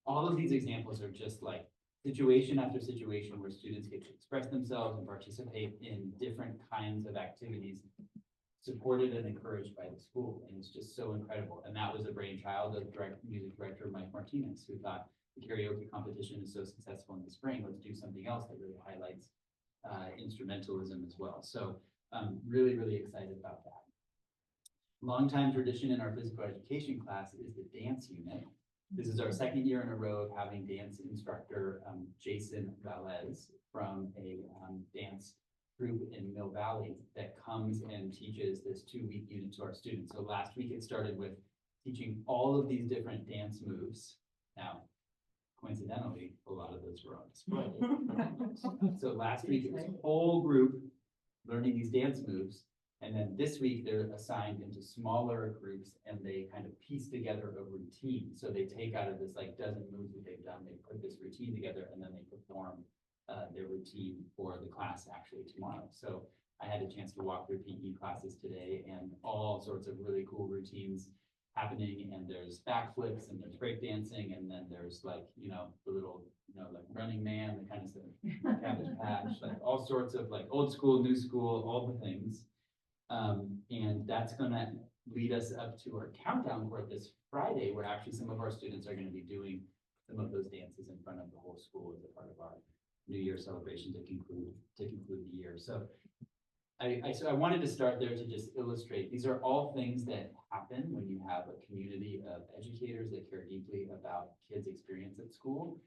All of these examples are just like situation after situation where students get to express themselves and participate in different kinds of activities supported and encouraged by the school. And it's just so incredible. And that was a brainchild of music director Mike Martinez, who thought the karaoke competition is so successful in the spring, let's do something else that really highlights instrumentalism as well. So really, really excited about that. Longtime tradition in our physical education class is the dance unit. This is our 2nd year in a row of having dance instructor Jason Valez from a dance group in Mill Valley that comes and teaches this 2-week unit to our students. So last week it started with teaching all of these different dance moves. Now, coincidentally, a lot of those were on display. So last week it was a whole group learning these dance moves. And then this week they're assigned into smaller groups and they kind of piece together a routine. So they take out of this like dozen moves that they've done, they put this routine together, and then they perform their routine for the class actually tomorrow. So I had a chance to walk through PE classes today, and all sorts of really cool routines happening. And there's backflips and there's breakdancing, and then there's like, the little, like Running Man, the kind of stuff, Cabbage Patch, like all sorts of like old school, new school, all the things. And that's gonna lead us up to our countdown court this Friday, where actually some of our students are gonna be doing some of those dances in front of the whole school as a part of our New Year celebration to conclude the year. So I wanted to start there to just illustrate, these are all things that happen when you have a community of educators that care deeply about kids' experience at school.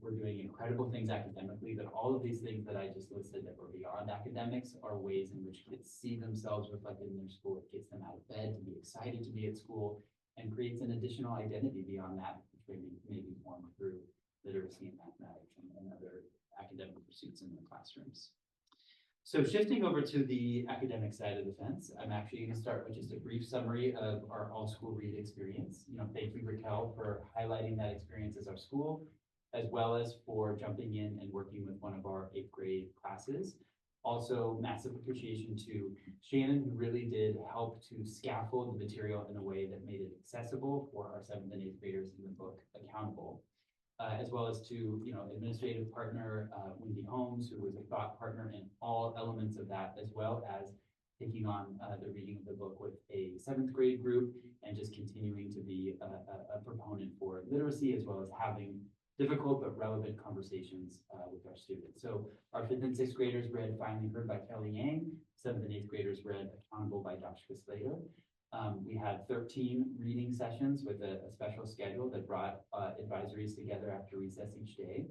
We're doing incredible things academically, but all of these things that I just listed that were beyond academics are ways in which kids see themselves reflected in their school. It gets them out of bed to be excited to be at school and creates an additional identity beyond that, which maybe formed through literacy and mathematics and other academic pursuits in their classrooms. So shifting over to the academic side of the fence, I'm actually going to start with just a brief summary of our all-school read experience. Thank you, Raquel, for highlighting that experience as our school, as well as for jumping in and working with one of our 8th grade classes. Also, massive appreciation to Shannon, who really did help to scaffold the material in a way that made it accessible for our 7th and 8th graders in the book Accountable. As well as to, administrative partner, Wendy Holmes, who was a thought partner in all elements of that, as well as taking on the reading of the book with a 7th grade group and just continuing to be a proponent for literacy, as well as having difficult but relevant conversations with our students. So our 5th and 6th graders read Finally Heard by Kelly Yang. 7th and 8th graders read Accountable by Joshua Slater. We had 13 reading sessions with a special schedule that brought advisories together after recess each day.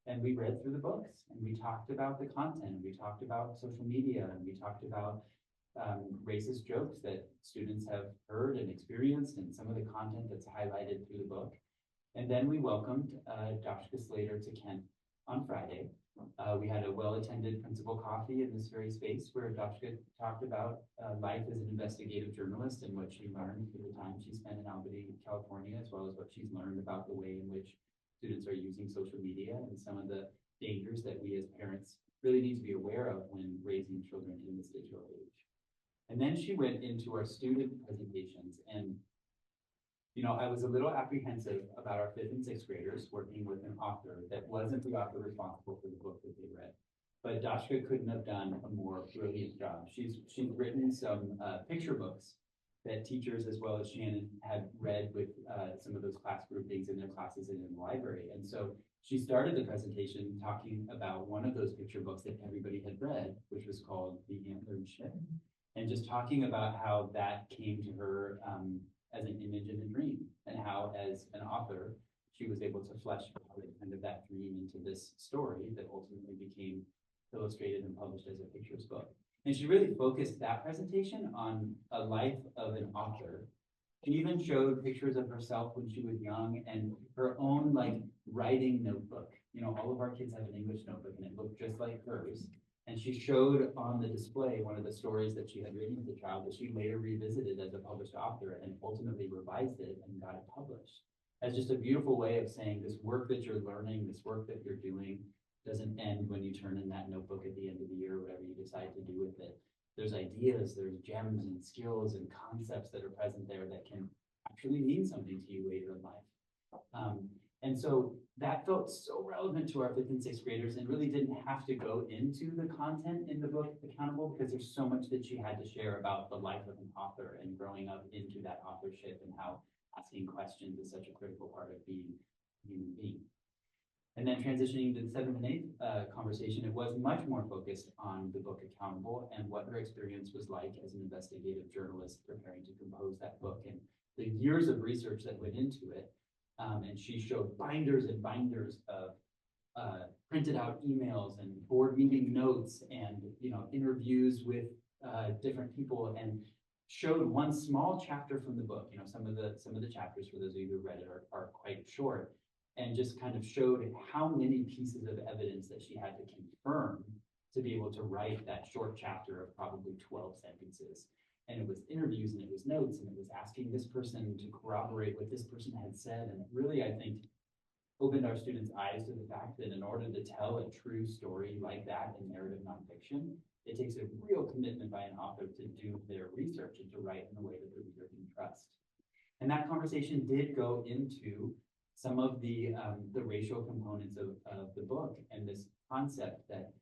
And we read through the books and we talked about the content. We talked about social media and we talked about racist jokes that students have heard and experienced and some of the content that's highlighted through the book. And then we welcomed Joshua Slater to Kent on Friday. We had a well-attended principal coffee in this very space where Joshua talked about life as an investigative journalist and what she learned through the time she spent in Albany, California, as well as what she's learned about the way in which students are using social media and some of the dangers that we as parents really need to be aware of when raising children in this digital age. And then she went into our student presentations, and I was a little apprehensive about our 5th and 6th graders working with an author that wasn't the author responsible for the book that they read. But Joshua couldn't have done a more brilliant job. She's written some picture books that teachers as well as Shannon had read with some of those class groupings in their classes and in the library. And so she started the presentation talking about one of those picture books that everybody had read, which was called The Antlered Ship, and just talking about how that came to her as an image and a dream, and how as an author, she was able to flesh out kind of that dream into this story that ultimately became illustrated and published as a pictures book. And she really focused that presentation on a life of an author. She even showed pictures of herself when she was young and her own writing notebook. All of our kids have an English notebook and it looked just like hers. And she showed on the display one of the stories that she had written as a child that she later revisited as a published author and ultimately revised it and got it published. As just a beautiful way of saying this work that you're learning, this work that you're doing doesn't end when you turn in that notebook at the end of the year, whatever you decide to do with it. There's ideas, there's gems and skills and concepts that are present there that can actually mean something to you later in life. And so that felt so relevant to our 5th and 6th graders and really didn't have to go into the content in the book Accountable, because there's so much that she had to share about the life of an author and growing up into that authorship and how asking questions is such a critical part of being a human being. And then transitioning to the 7th and 8th conversation, it was much more focused on the book Accountable and what her experience was like as an investigative journalist preparing to compose that book and the years of research that went into it. And she showed binders and binders of printed out emails and board meeting notes and interviews with different people, and showed one small chapter from the book. Some of the chapters, for those of you who read it, are quite short, and just kind of showed how many pieces of evidence that she had to confirm to be able to write that short chapter of probably 12 sentences. And it was interviews and it was notes and it was asking this person to corroborate what this person had said. And it really, I think, opened our students' eyes to the fact that in order to tell a true story like that in narrative nonfiction, it takes a real commitment by an author to do their research and to write in a way that the reader can trust. And that conversation did go into some of the racial components of the book and this concept that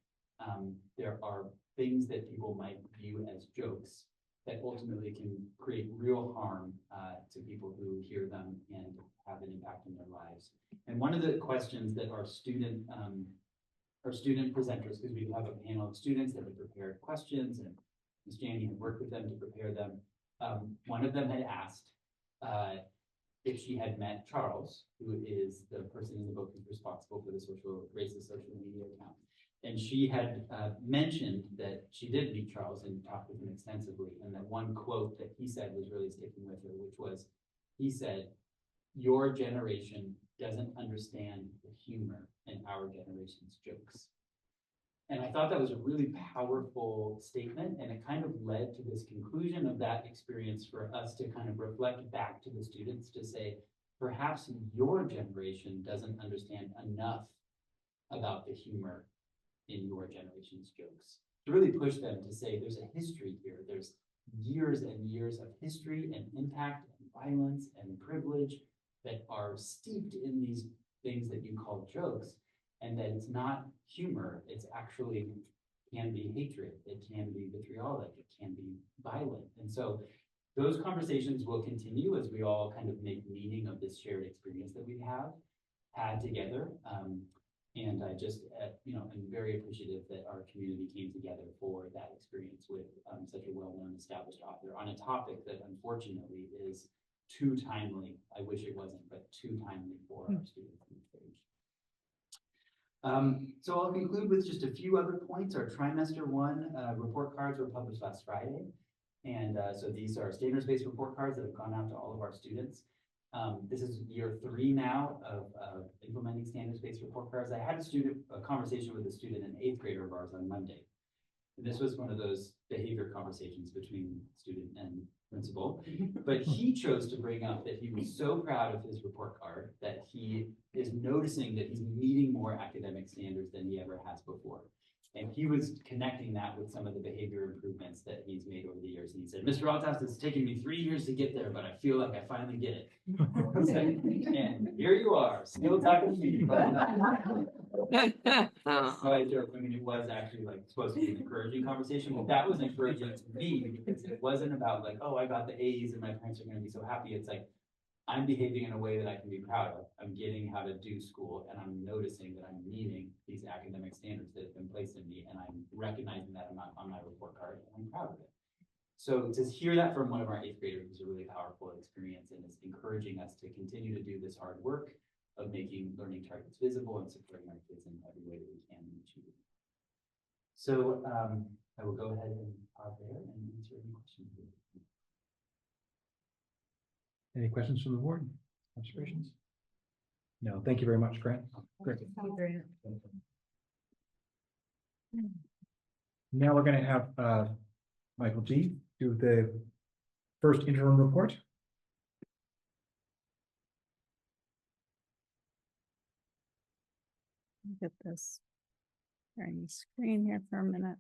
there are things that people might view as jokes that ultimately can create real harm to people who hear them and have an impact in their lives. And one of the questions that our student presenters, because we have a panel of students that have prepared questions, and Ms. Janney had worked with them to prepare them. One of them had asked, if she had met Charles, who is the person in the book who's responsible for the racist social media account. And she had mentioned that she did meet Charles and talked with him extensively. And that one quote that he said was really sticking with her, which was, he said, "Your generation doesn't understand the humor in our generation's jokes." And I thought that was a really powerful statement, and it kind of led to this conclusion of that experience for us to kind of reflect back to the students to say, perhaps your generation doesn't understand enough about the humor in your generation's jokes. To really push them to say there's a history here, there's years and years of history and impact and violence and privilege that are steeped in these things that you call jokes. And that it's not humor, it's actually can be hatred, it can be vitriolic, it can be violent. And so those conversations will continue as we all kind of make meaning of this shared experience that we have had together. And I just, I'm very appreciative that our community came together for that experience with such a well-known established author on a topic that unfortunately is too timely. I wish it wasn't, but too timely for our students in this age. So I'll conclude with just a few other points. Our trimester 1 report cards were published last Friday. And so these are standards-based report cards that have gone out to all of our students. This is year 3 now of implementing standards-based report cards. I had a conversation with a student, an 8th grader of ours on Monday. And this was one of those behavior conversations between student and principal, but he chose to bring up that he was so proud of his report card that he is noticing that he's meeting more academic standards than he ever has before. And he was connecting that with some of the behavior improvements that he's made over the years. And he said, "Mr. Altas, it's taken me 3 years to get there, but I feel like I finally get it." And here you are, still talking to me. So I joke, I mean, it was actually like supposed to be an encouraging conversation, but that was encouraging to me because it wasn't about like, oh, I got the A's and my parents are going to be so happy. It's like, I'm behaving in a way that I can be proud of. I'm getting how to do school, and I'm noticing that I'm meeting these academic standards that have been placed in me, and I'm recognizing that on my report card, and I'm proud of it. So to hear that from one of our 8th graders was a really powerful experience, and it's encouraging us to continue to do this hard work of making learning targets visible and supporting our kids in every way that we can achieve. So I will go ahead and pause there and answer any questions. Any questions from the board? Observations? No, thank you very much, Grant. Great. Now we're going to have Michael G. do the first interim report. Get this sharing the screen here for a minute.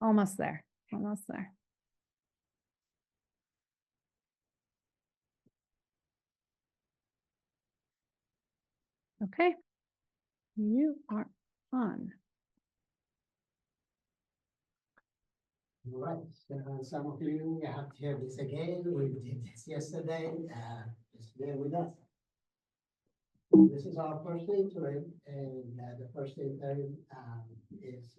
Almost there, almost there. Okay, you are on. All right, some of you have to hear this again. We did this yesterday. Just bear with us. This is our first interim, and the first interim is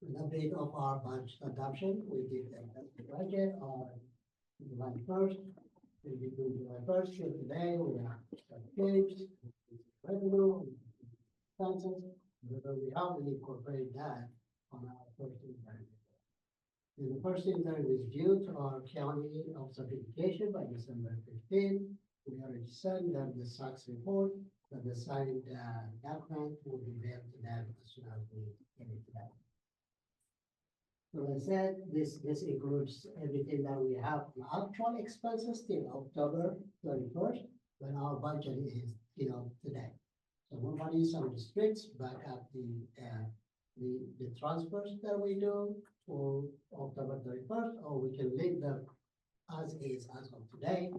an update of our budget adoption. We did the budget on July 1st. We did July 1st. So today we have games, revenue, expenses. We have to incorporate that on our first interim. And the first interim is due to our county of certification by December 15. We already said that the SOX report, that the signed document will be mailed to them as soon as we get it to them. So I said, this includes everything that we have actual expenses till October 31st, when our budget is till today. So nobody is on the streets, but at the transfers that we do for October 31st, or we can leave them as is as of today.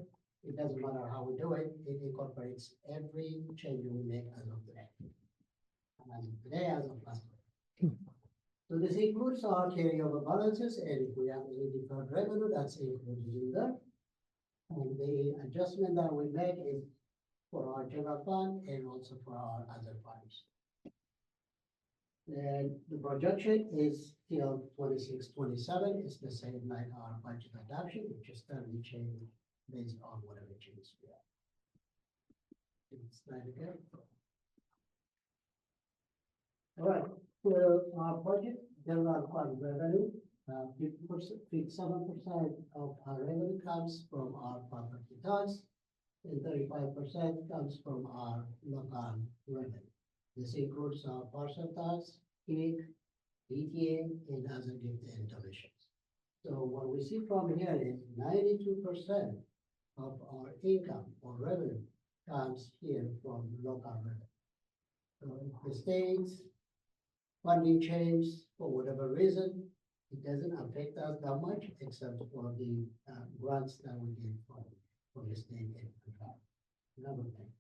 It doesn't matter how we do it, it incorporates every change we make as of today. As of today, as of last week. So this includes our carryover balances, and if we have any deferred revenue, that's included in there. And the adjustment that we make is for our general fund and also for our other funds. And the projection is till 26, 27. It's the same like our budget adoption, which is currently changed based on whatever changes we have. Slide again. All right, so our budget, general fund revenue, 50%, 57% of our revenue comes from our property tax, and 35% comes from our local revenue. This includes our parcel tax, CIC, ETA, and other gift and donations. So what we see from here is 92% of our income or revenue comes here from local revenue. So if the state's funding change for whatever reason, it doesn't affect us that much, except for the grants that we get from the state and federal government.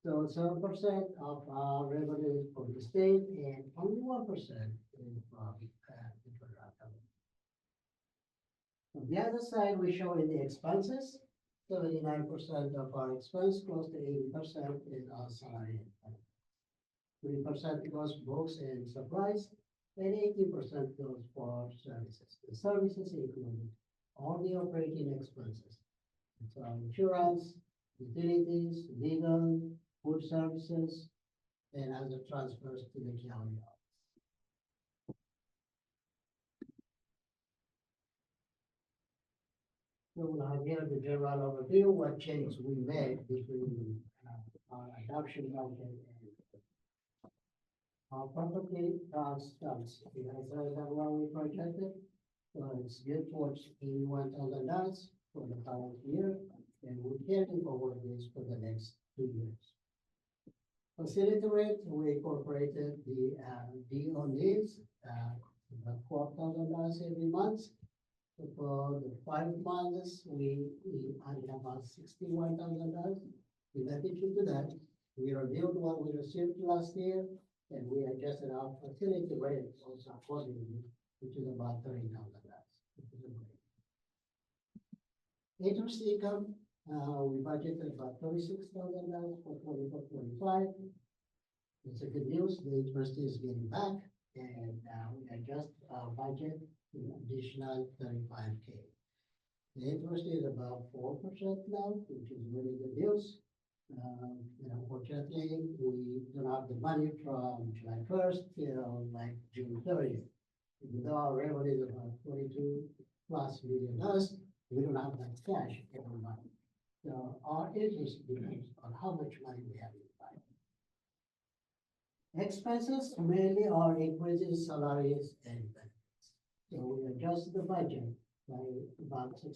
So 7% of our revenue is from the state, and only 1% is from the federal government. On the other side, we show in the expenses, 79% of our expense, close to 80% is our salary. 3% goes books and supplies, and 80% goes for services. The services include all the operating expenses. It's our insurance, utilities, legal, food services, and other transfers to the county office. So we'll have here the general overview, what changes we made between our adoption budget and our property tax comes, you guys heard that what we projected? So it's geared towards $81,000 for the current year, and we're carrying forward this for the next 2 years. Facility rate, we incorporated the D on these, about $12,000 every month. So for the 5 months, we added about $61,000. In addition to that, we reviewed what we received last year, and we adjusted our facility rate also accordingly, which is about $30,000. Interest income, we budgeted about $36,000 for 24-25. It's a good news, the interest is getting back, and we adjust our budget to an additional $35K. The interest is about 4% now, which is really good news. Unfortunately, we don't have the money from July 1st till like June 30th. Even though our revenue is about $22+ million, we don't have that cash every month. So our interest depends on how much money we have in the bank. Expenses mainly are increases salaries and benefits. So we adjusted the budget by about $630,000.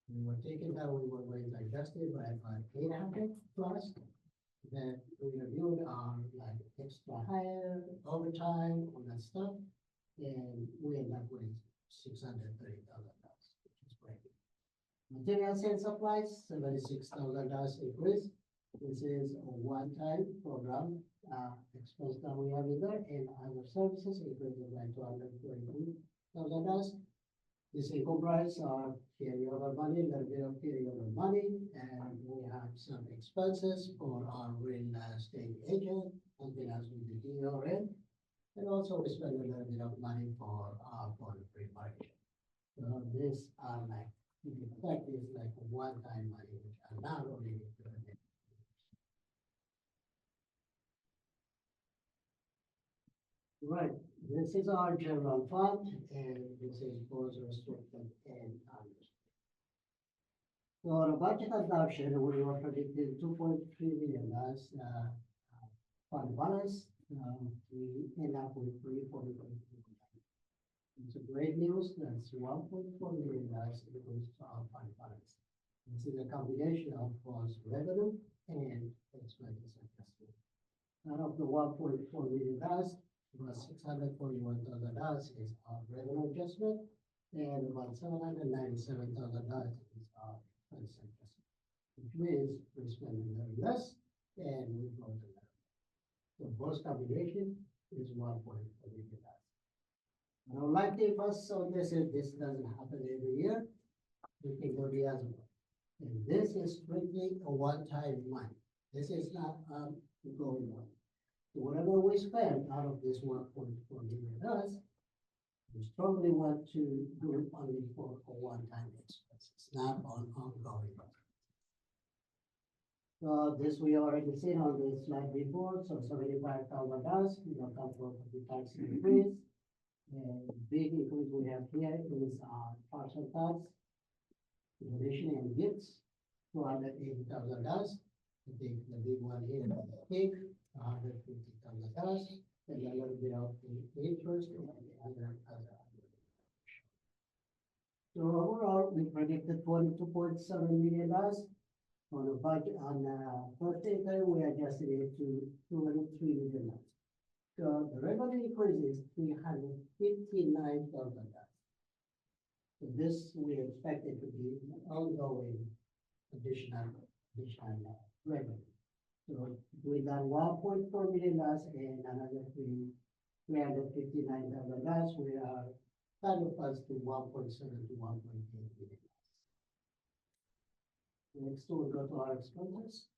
We were thinking that we were going to adjust it by about 800 plus. Then we reviewed our like extra hire, overtime, all that stuff, and we ended up with $630,000, which is great. Materials and supplies, $76,000 increase. This is a one-time program expense that we have in there, and other services increased by $222,000. This incorporates our carryover money, a little bit of carryover money, and we have some expenses for our real estate agent, as well as with the DRN. And also we spend a little bit of money for our free market. So this are like, in effect, is like a one-time money, which are not related to the next. Right, this is our general fund, and this is both restricted and unrestricted. So the budget adoption, we were predicting $2.3 million fund balance. We end up with $3.8 million. It's a great news. That's $1.4 million equals to our fund balance. This is a combination of both revenue and expenses adjustment. Out of the $1.4 million, about $641,000 is our revenue adjustment, and about $797,000 is our expense adjustment, which means we're spending a little less and we grow the little. So both combination is $1.4 million. I don't like the first, so this doesn't happen every year. We can go the other way. And this is strictly a one-time money. This is not going on. Whatever we spend out of this 1.4 million dollars, we strongly want to do it only for a one-time expenses, not on ongoing. So this we already seen on the slide before, so $75,000, you know, come from the tax increase. And big increase we have here is parcel tax, donation and gifts, $280,000. I think the big one here is big, $150,000, and a little bit of the interest and the other. So overall, we predicted $22.7 million on a budget. On first income, we adjusted it to $203 million. So the revenue increase is $359,000. So this we expect it to be an ongoing additional revenue. So with that $1.4 million and another $359,000, we are kind of close to 1.7 to 1.8 million. Next, we'll go to our expenses.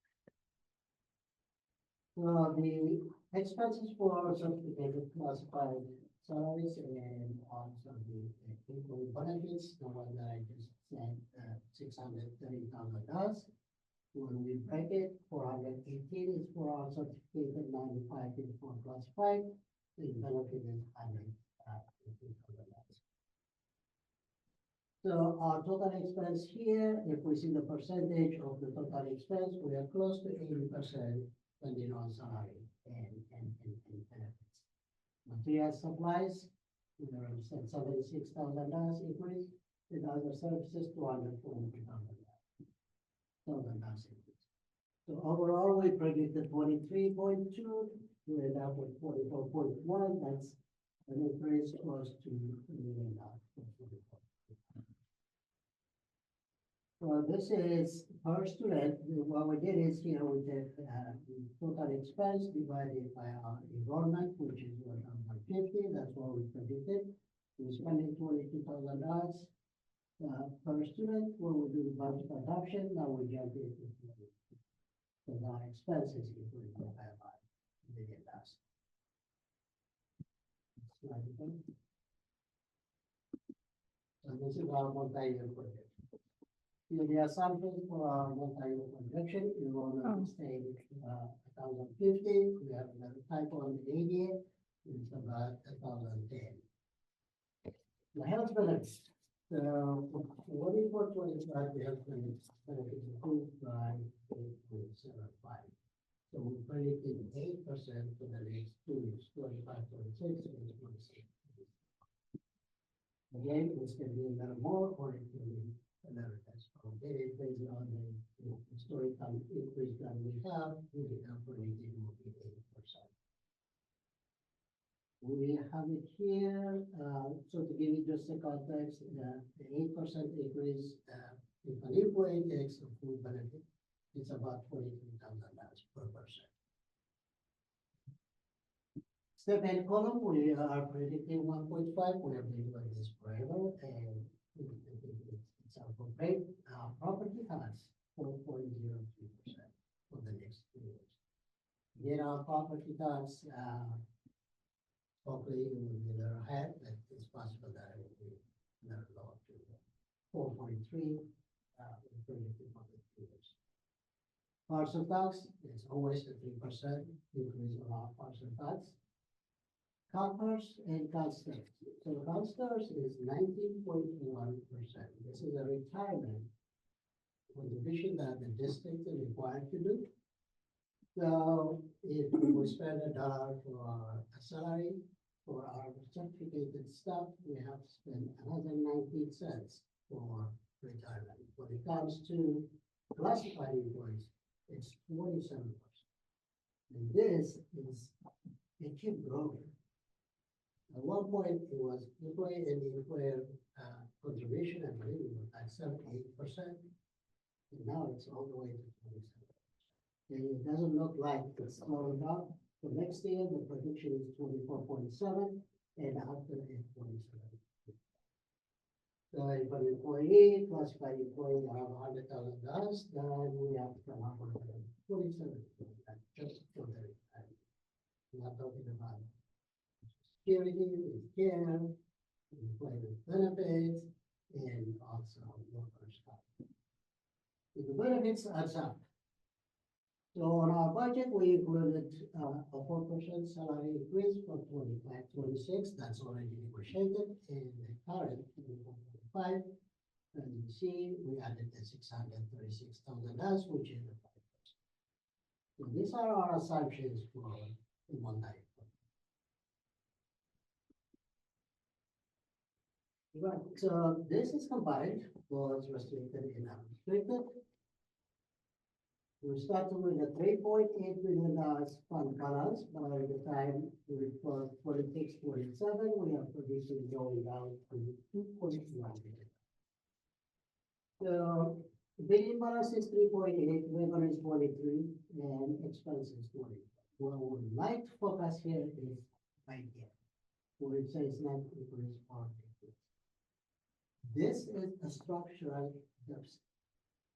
So the expenses for our certificated classified salaries and also the employee benefits, the one that I just said, $630,000. When we break it, 418 is for our certificated, 95 is for classified, the benefit is $118,000. So our total expense here, if we see the percentage of the total expense, we are close to 80% spending on salary and benefits. Material supplies, we are at $76,000 increase, with other services, $240,000. So overall, we predicted 23.2, we ended up with 44.1, that's an increase close to $1 million. So this is per student. What we did is here we did the total expense divided by our enrollment, which is 150. That's what we predicted. We're spending $22,000 per student. When we do the budget adoption, now we jump into because our expenses include by $1 million. So this is our multi-year project. Here the assumptions for our multi-year projection, enrollment is staying 1,050. We have another typo on the ADA, it's about 1,010. The health benefits. So, 24-25, the health benefits improved by 8.75. So we predicted 8% for the next 2 years, 25-26, and 26. Again, it's going to be a little more, or it can be another test. Okay, based on the historical increase that we have, we have predicted will be 8%. We have it here, so to give you just a context, the 8% increase, if an employee takes a full benefit, it's about $23,000 per person. Step and column, we are predicting 1.5. We have been doing this forever, and it's our rate. Property tax 4.03% for the next 2 years. Get our property tax. Hopefully, it will be a little higher, but it's possible that it will be a little lower to 4.3. Predicted for the 2 years. Parcel tax is always a 3% increase on our parcel tax. CalPERS and CalSTARS. So CalSTARS is 19.1%. This is a retirement contribution that the district is required to do. So if we spend $1 for our salary, for our certificated staff, we have to spend another 19 cents for retirement. When it comes to classified employees, it's 27%. And this is, it keeps growing. At one point, it was employee and the employer contribution, I believe it was at 78%. And now it's all the way to 27%. And it doesn't look like it's slowing down. The next year, the prediction is 24.7, and after it, 27. So if an employee, classified employee, have $100,000, then we have to come up with 27, just for the retirement. We are talking about security, care, employment benefits, and also workers' comp. The benefits are up. So on our budget, we included a 4% salary increase for 25-26. That's already negotiated in the current 25. And you see, we added the $636,000, which is the 5%. So these are our assumptions for the one night. Right, so this is combined, was restricted and unrestricted. We started with a $3.8 billion fund balance. By the time we report 46-47, we are predicting going down to $2.1 billion. So billion balance is 3.8, revenue is 43, and expenses 20. What we would like to focus here is right here, where it says net increase or decrease. This is a structural deficit.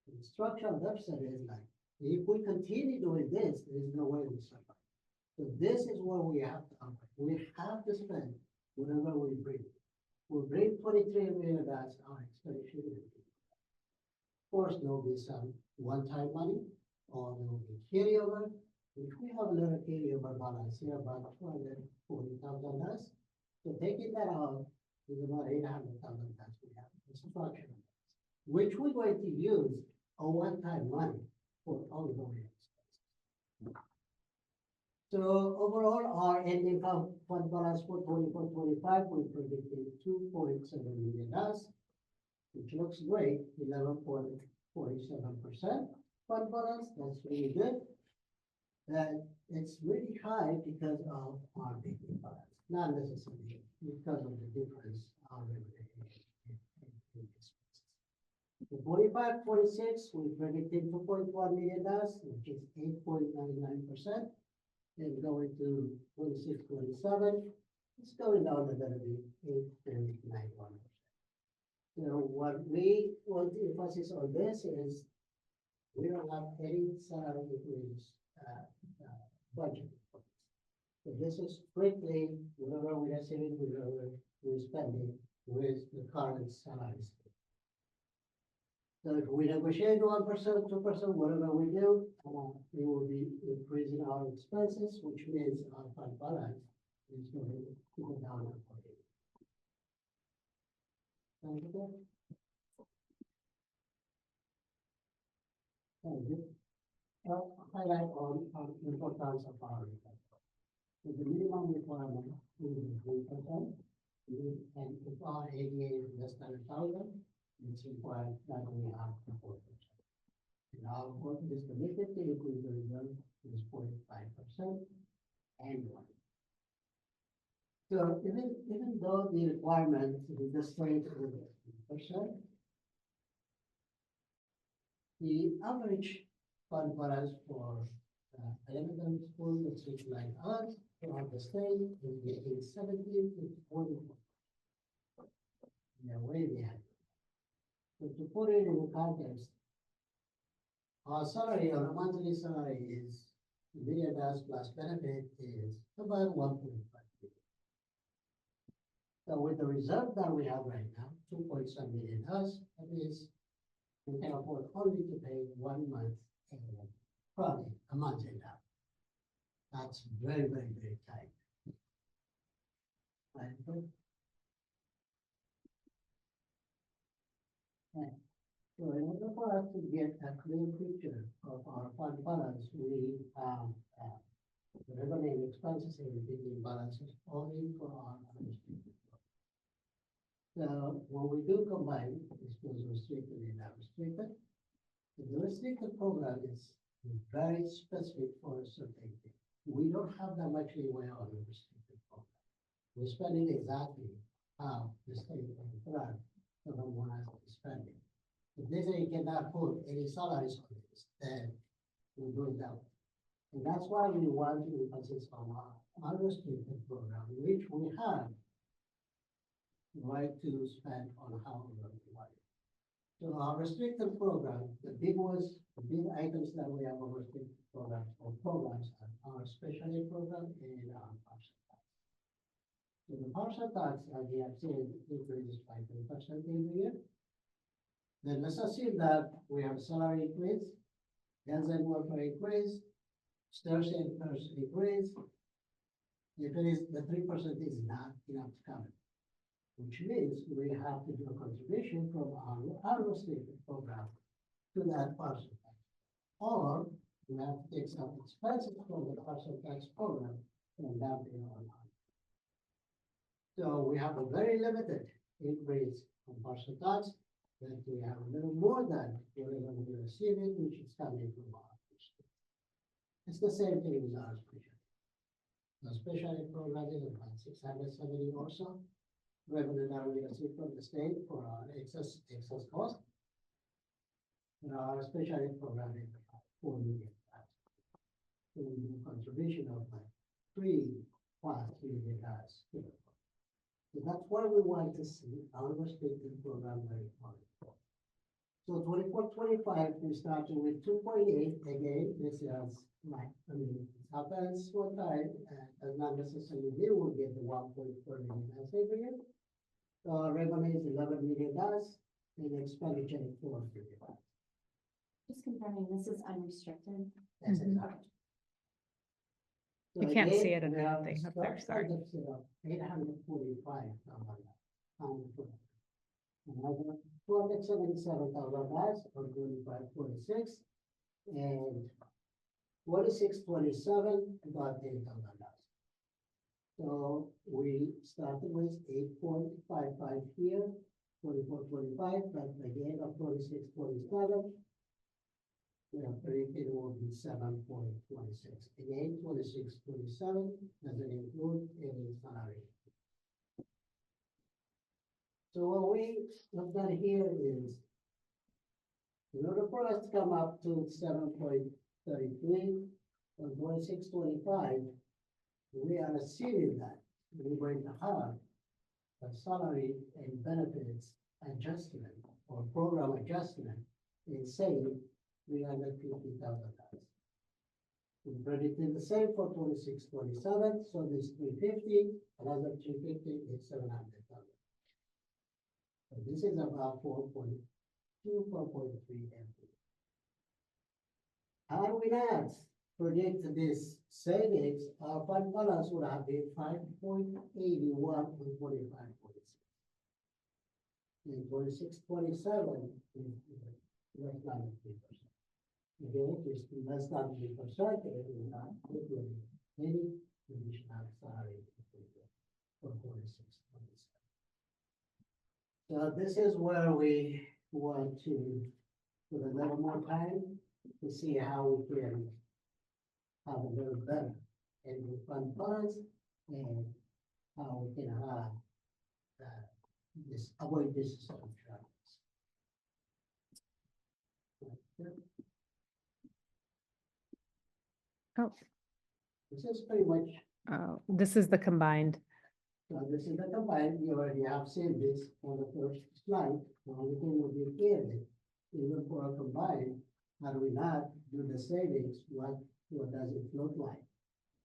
The structural deficit is like, if we continue doing this, there is no way we survive. So this is what we have to operate. We have to spend whatever we bring. We bring $23 million, our expenditure. Of course, there will be some one-time money, or there will be carryover, which we have a little carryover balance here, about $240,000. So taking that out is about $800,000 we have. It's structural, which we're going to use a one-time money for ongoing expenses. So overall, our ending fund balance for 24-25, we predicted $2.7 million, which looks great, 11.47% fund balance. That's really good. And it's really high because of our big balance, not necessarily because of the difference our revenue in expenses. The 45-46, we predicted $2.1 million, which is 8.99%. And going to 26-27, it's going down a little bit, 8.91%. So what we want to emphasize on this is we don't have any salary increase budget. So this is strictly whatever we are saving, whatever we're spending with the current salaries. So if we negotiate 1%, 2%, whatever we do, we will be increasing our expenses, which means our fund balance is going to go down accordingly. Thank you. Thank you. Highlight on importance of our income. So the minimum requirement is 3%, and if our ADA is less than 1,000, it's required that we have 4%. And our board is committed to increase the reserve is 0.5% annually. So even though the requirement is the same with 3%, the average fund balance for elementary school districts like us throughout the state is getting 17 to 40. They are way behind. So to put it in the context, our salary, our monthly salary is $1 million plus benefit is about 1.5 million. So with the reserve that we have right now, $2.7 million, that means we can afford only to pay 1 month and probably a month and a half. That's very, very, very tight. Right. Right. So in order for us to get a clear picture of our fund balance, we the revenue and expenses and the balances only for our unrestricted. So when we do combine, this was restricted and unrestricted. The restricted program is very specific for a certain thing. We don't have that much leeway on the restricted program. We're spending exactly how the state and the government want us to spend it. If they say you cannot put any salaries on this, then we do it that way. And that's why we want to emphasize on our unrestricted program, which we have the right to spend on how we want. So our restricted program, the big ones, the big items that we have on restricted programs or programs are our special ed program and our partial tax. So the partial tax, as we have seen, increases by 10% every year. Then let's assume that we have a salary increase, health and welfare increase, stairs and first increase. If it is, the 3% is not enough to cover, which means we have to do a contribution from our restricted program to that partial tax. Or we have to take some expenses from the partial tax program and dump it on. So we have a very limited increase on partial tax, but we have a little more than whatever we're receiving, which is coming from our restricted. It's the same thing with our special. The special ed program is about 670 or so. Revenue that we receive from the state for our excess cost. And our special ed program is about 4 million. So we do a contribution of like 3 million dollars. So that's why we want to see our restricted program very important. So 24-25, we started with 2.8. Again, this is like, I mean, it happens one time, and not necessarily we will get the 1.4 million every year. Revenue is $11 million, and expenditure is $4 million. Just confirming, this is unrestricted. That's Mhm. exactly. You can't see it in the thing up there, sorry. $845,000. Another $277,000 or 25.46, and 26.27 about $8,000. So we started with 8.55 here, 24.25, but again of 26.27. We are predicting it will be 7.26. Again, 26.27 doesn't include any salary. So what we have done here is, in order for us to come up to 7.33 or 26.25, we are assuming that we're going to have a salary and benefits adjustment or program adjustment in say $350,000. We predicted the same for 26-27, so this 350, another 350 is 700,000. So this is about 4.2, 4.3 MP. Had we not predict this savings, our fund balance would have been 5.81 and 45.6. In 26-27 is less than 3%. Again, it's less than 3%, it will not include any additional salary for 26-27. So this is where we want to put a little more time to see how we can have a little better and we fund balance and how we can have avoid this sort of troubles. Oh. This is pretty much, Oh, this is the combined. this is the combined, you already have seen this on the first slide. The only thing would be here, even for a combined, how do we not do the savings, what does it look like?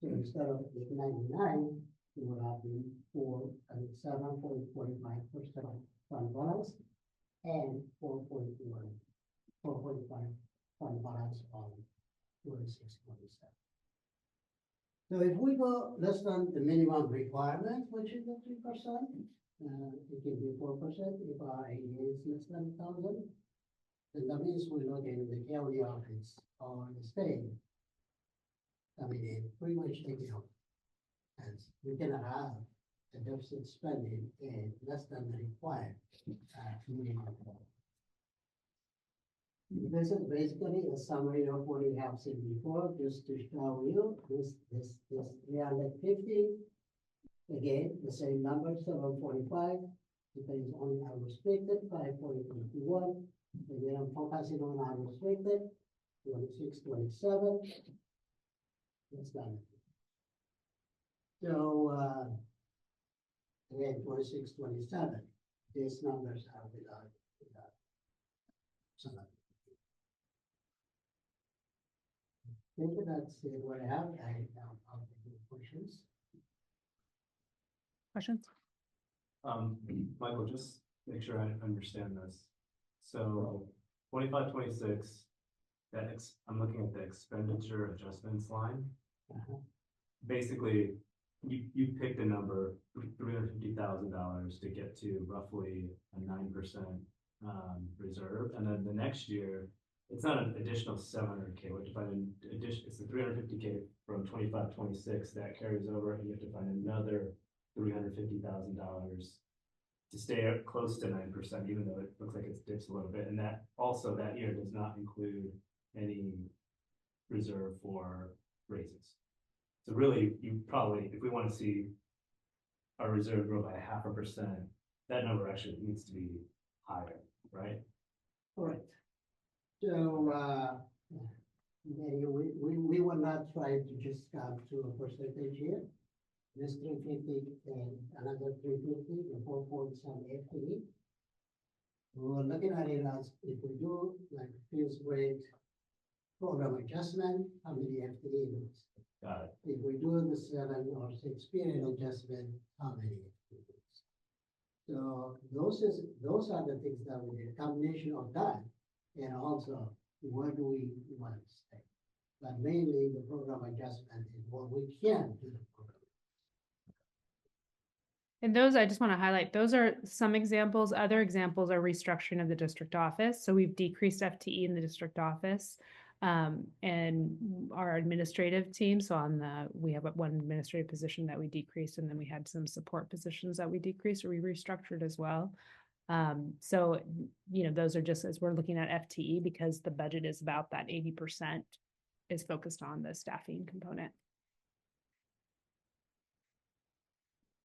So instead of 899, it would have been 7.45% fund balance and 4.5 fund balance on 26-27. So if we go less than the minimum requirement, which is the 3%, it can be 4% if our ADA is less than 1,000. Then that means we look in the county office or the state. I mean, pretty much take it home. And we cannot have a deficit spending in less than the required minimum. This is basically a summary of what we have seen before, just to show you this 350. Again, the same number, 745, depends on our restricted, 5.21. Again, I'm focusing on our restricted, 26-27. That's done. So, again, 26-27, these numbers are without So I think that's what I have. I'll take your questions. Questions? Michael, just make sure I understand this. So 25, 26, I'm looking at the expenditure adjustments line. Uh-huh. Basically, you picked a number, $350,000 to get to roughly a 9% reserve. And then the next year, it's not an additional 700K. We have to find an addition, it's the 350K from 25, 26 that carries over, and you have to find another $350,000 to stay up close to 9%, even though it looks like it's dips a little bit. And that also that year does not include any reserve for raises. So really, you probably, if we want to see our reserve grow by 0.5%, that number actually needs to be higher, right? Correct. So, we will not try to just come to a percentage here. This 350 and another 350, the 4 points on FTE. We're looking at it as if we do like feels great program adjustment, how many FTE it is. Got it. If we do the 7 or 6 period adjustment, how many FTE it is. So those are the things that we did, a combination of that, and also where do we want to stay. But mainly the program adjustment is what we can do the program. And those, I just want to highlight, those are some examples. Other examples are restructuring of the district office. So we've decreased FTE in the district office. And our administrative team, so we have one administrative position that we decreased, and then we had some support positions that we decreased or we restructured as well. So, those are just as we're looking at FTE, because the budget is about that 80% is focused on the staffing component.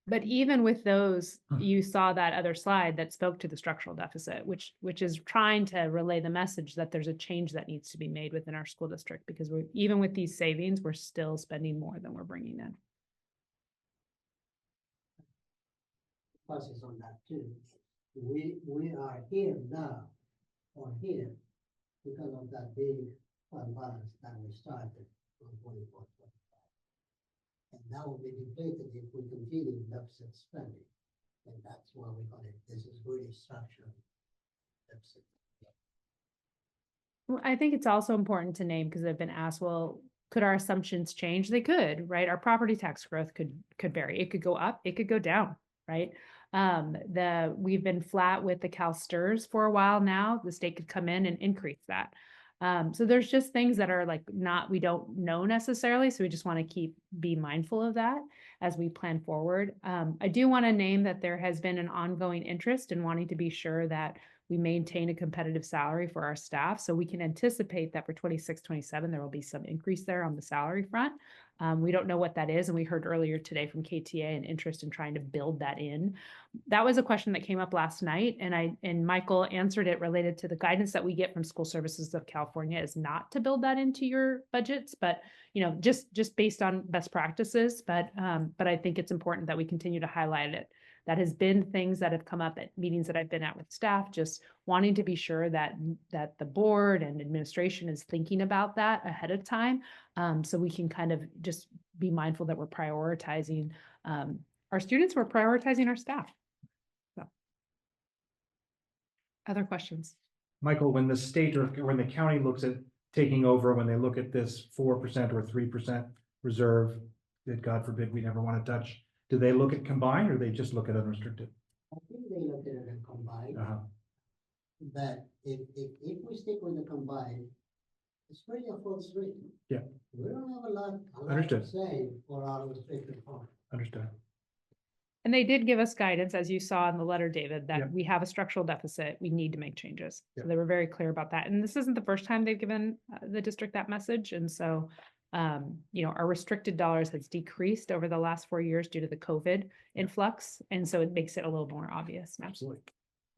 But even with those, you saw that other slide that spoke to the structural deficit, which is trying to relay the message that there's a change that needs to be made within our school district, because even with these savings, we're still spending more than we're bringing in. Emphasis on that too. We are here now, or here, because of that big fund balance that we started on 24. And that will be depleted if we continue deficit spending. And that's why we call it, this is really structural deficit. Well, I think it's also important to name, because I've been asked, well, could our assumptions change? They could, right? Our property tax growth could vary. It could go up, it could go down, right? We've been flat with the CalSTRS for a while now. The state could come in and increase that. So there's just things that are like we don't know necessarily. So we just want to be mindful of that as we plan forward. I do want to name that there has been an ongoing interest in wanting to be sure that we maintain a competitive salary for our staff. So we can anticipate that for 26, 27, there will be some increase there on the salary front. We don't know what that is. And we heard earlier today from KTA an interest in trying to build that in. That was a question that came up last night, and Michael answered it related to the guidance that we get from School Services of California is not to build that into your budgets, but just based on best practices. But I think it's important that we continue to highlight it. That has been things that have come up at meetings that I've been at with staff, just wanting to be sure that the board and administration is thinking about that ahead of time. So we can kind of just be mindful that we're prioritizing our students, we're prioritizing our staff. So. Other questions? Michael, when the state or when the county looks at taking over, when they look at this 4% or 3% reserve that God forbid we never want to touch, do they look at combined or they just look at unrestricted? I think they look at it and combine. But if we stick with the combined, it's pretty a full street. Yeah. We don't have a lot Understood. to say for our restricted part. Understood. And they did give us guidance, as you saw in the letter, David, that Yeah. we have a structural deficit. We need to make changes. Yeah. So they were very clear about that. And this isn't the first time they've given the district that message. And so, our restricted dollars has decreased over the last 4 years due to the COVID influx. And so it makes it a little more obvious now. Absolutely.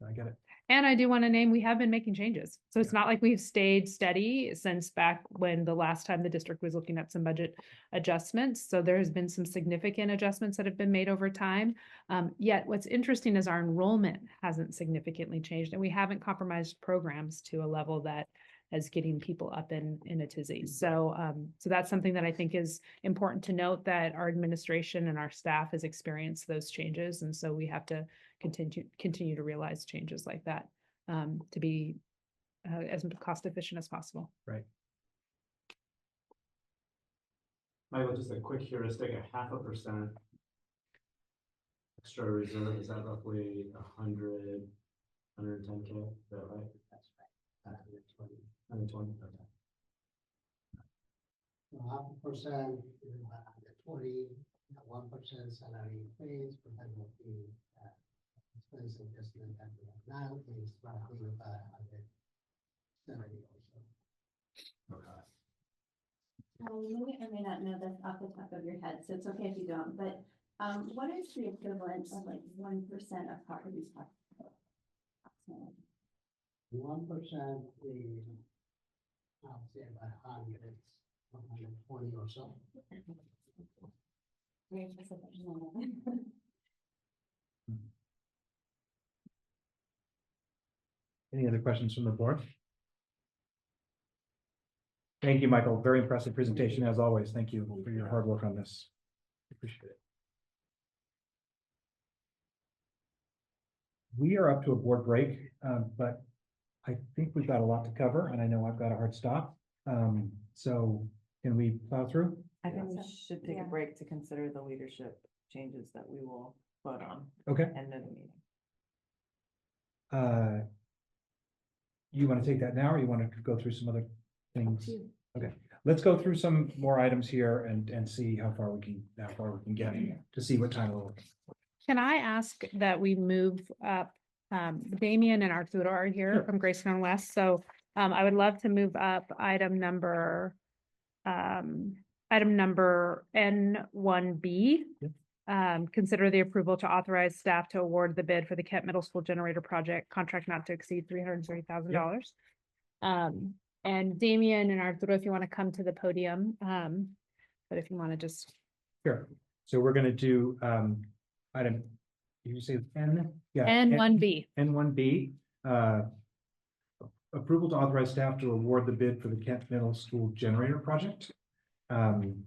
I get it. And I do want to name, we have been making changes. So it's not like we've stayed steady since back when the last time the district was looking at some budget adjustments. So there has been some significant adjustments that have been made over time. Yet what's interesting is our enrollment hasn't significantly changed, and we haven't compromised programs to a level that is getting people up in a tizzy. So, so that's something that I think is important to note, that our administration and our staff has experienced those changes. And so we have to continue to realize changes like that, to be as cost efficient as possible. Right. Michael, just a quick heuristic, 0.5% extra reserve, is that roughly 110K, is that right? That's right. 120, okay. 0.5%, 20, 1% salary increase, but then will be expense adjustment that we have now is roughly about 170 or so. Okay. You may not know this off the top of your head, so it's okay if you don't, but what is the equivalent of like 1% of properties? 1% is, I would say about 120 or so. Very specific. Any other questions from the board? Thank you, Michael. Very impressive presentation as always. Thank you for your hard work on this. Appreciate it. We are up to a board break, but I think we've got a lot to cover, and I know I've got a hard stop. So can we plow through? I think we should take a Yeah. break to consider the leadership changes that we will vote on Okay. and then the meeting. You want to take that now, or you want to go through some other things? Okay, let's go through some more items here and see how far we can get to see what time we're looking. Can I ask that we move up, Damian and Arturo are here Sure. from Greystone West, so I would love to move up item number N1B. Yep. Consider the approval to authorize staff to award the bid for the Kent Middle School generator project, contract not to exceed $330,000. And Damian and Arturo, if you want to come to the podium, but if you want to just. Sure. So we're gonna do item, you say N? Yeah. N1B. N1B. Approval to authorize staff to award the bid for the Kent Middle School generator project.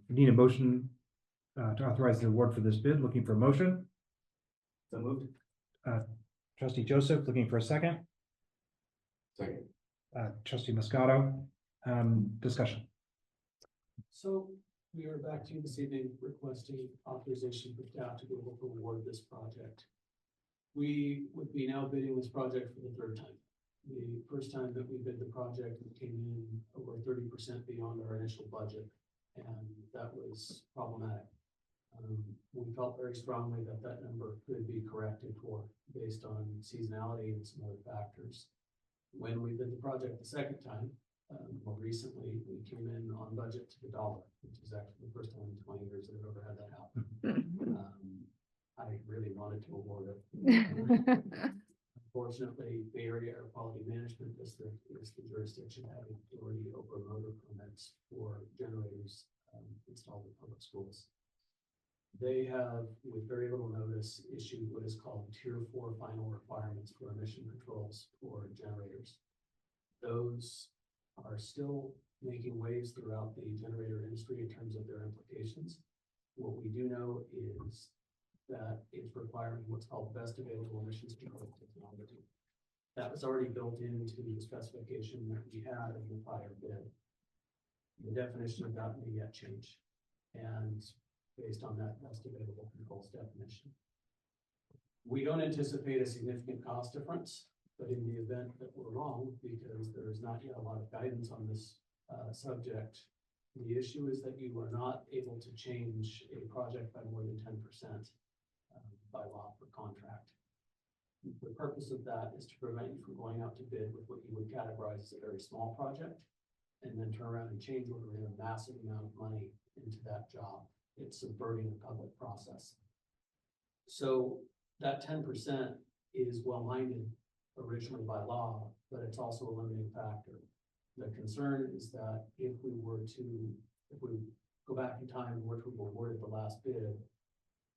Need a motion to authorize the award for this bid. Looking for a motion. So moved. Trustee Joseph, looking for a second. Second. Trustee Moscato, discussion. So we are back to you this evening requesting authorization for staff to be able to award this project. We would be now bidding this project for the third time. The first time that we bid the project, it came in over 30% beyond our initial budget, and that was problematic. We felt very strongly that that number could be corrected for based on seasonality and some other factors. When we did the project the second time, more recently, we came in on budget to the dollar, which is actually the first time in 20 years that I've ever had that happen. I really wanted to award it. Unfortunately, Bay Area Air Quality Management District is the jurisdiction having authority over motor permits for generators installed in public schools. They have, with very little notice, issued what is called Tier 4 final requirements for emission controls for generators. Those are still making waves throughout the generator industry in terms of their implications. What we do know is that it's requiring what's called best available emissions control technology. That was already built into the specification that we had in the prior bid. The definition of that may yet change, and based on that best available controls definition. We don't anticipate a significant cost difference, but in the event that we're wrong, because there is not yet a lot of guidance on this subject, the issue is that you are not able to change a project by more than 10% by law for contract. The purpose of that is to prevent you from going out to bid with what you would categorize as a very small project, and then turn around and change order in a massive amount of money into that job. It's subverting the public process. So that 10% is well-minded, originally by law, but it's also a limiting factor. The concern is that if we go back in time, which we awarded the last bid,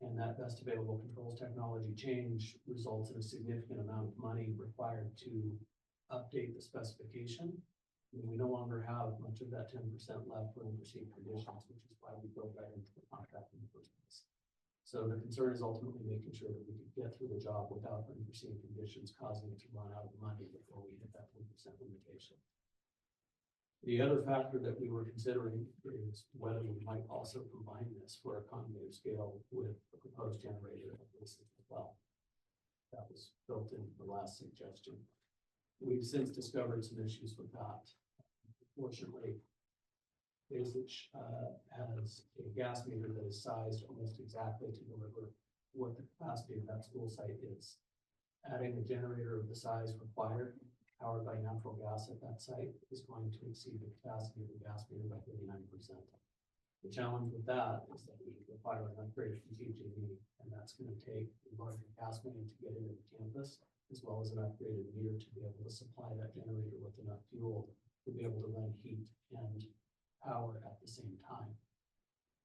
and that best available controls technology change results in a significant amount of money required to update the specification, and we no longer have much of that 10% left for unforeseen conditions, which is why we built that into the contract in the first place. So the concern is ultimately making sure that we can get through the job without unforeseen conditions causing it to run out of money before we hit that 10% limitation. The other factor that we were considering is whether we might also combine this for economy of scale with a proposed generator at least as well. That was built into the last suggestion. We've since discovered some issues with that. Fortunately, Basich has a gas meter that is sized almost exactly to deliver what the capacity of that school site is. Adding a generator of the size required, powered by natural gas at that site, is going to exceed the capacity of the gas meter by 39%. The challenge with that is that we require an upgrade from PG&E, and that's going to take a larger gas main to get into the campus, as well as an upgraded meter to be able to supply that generator with enough fuel to be able to run heat and power at the same time.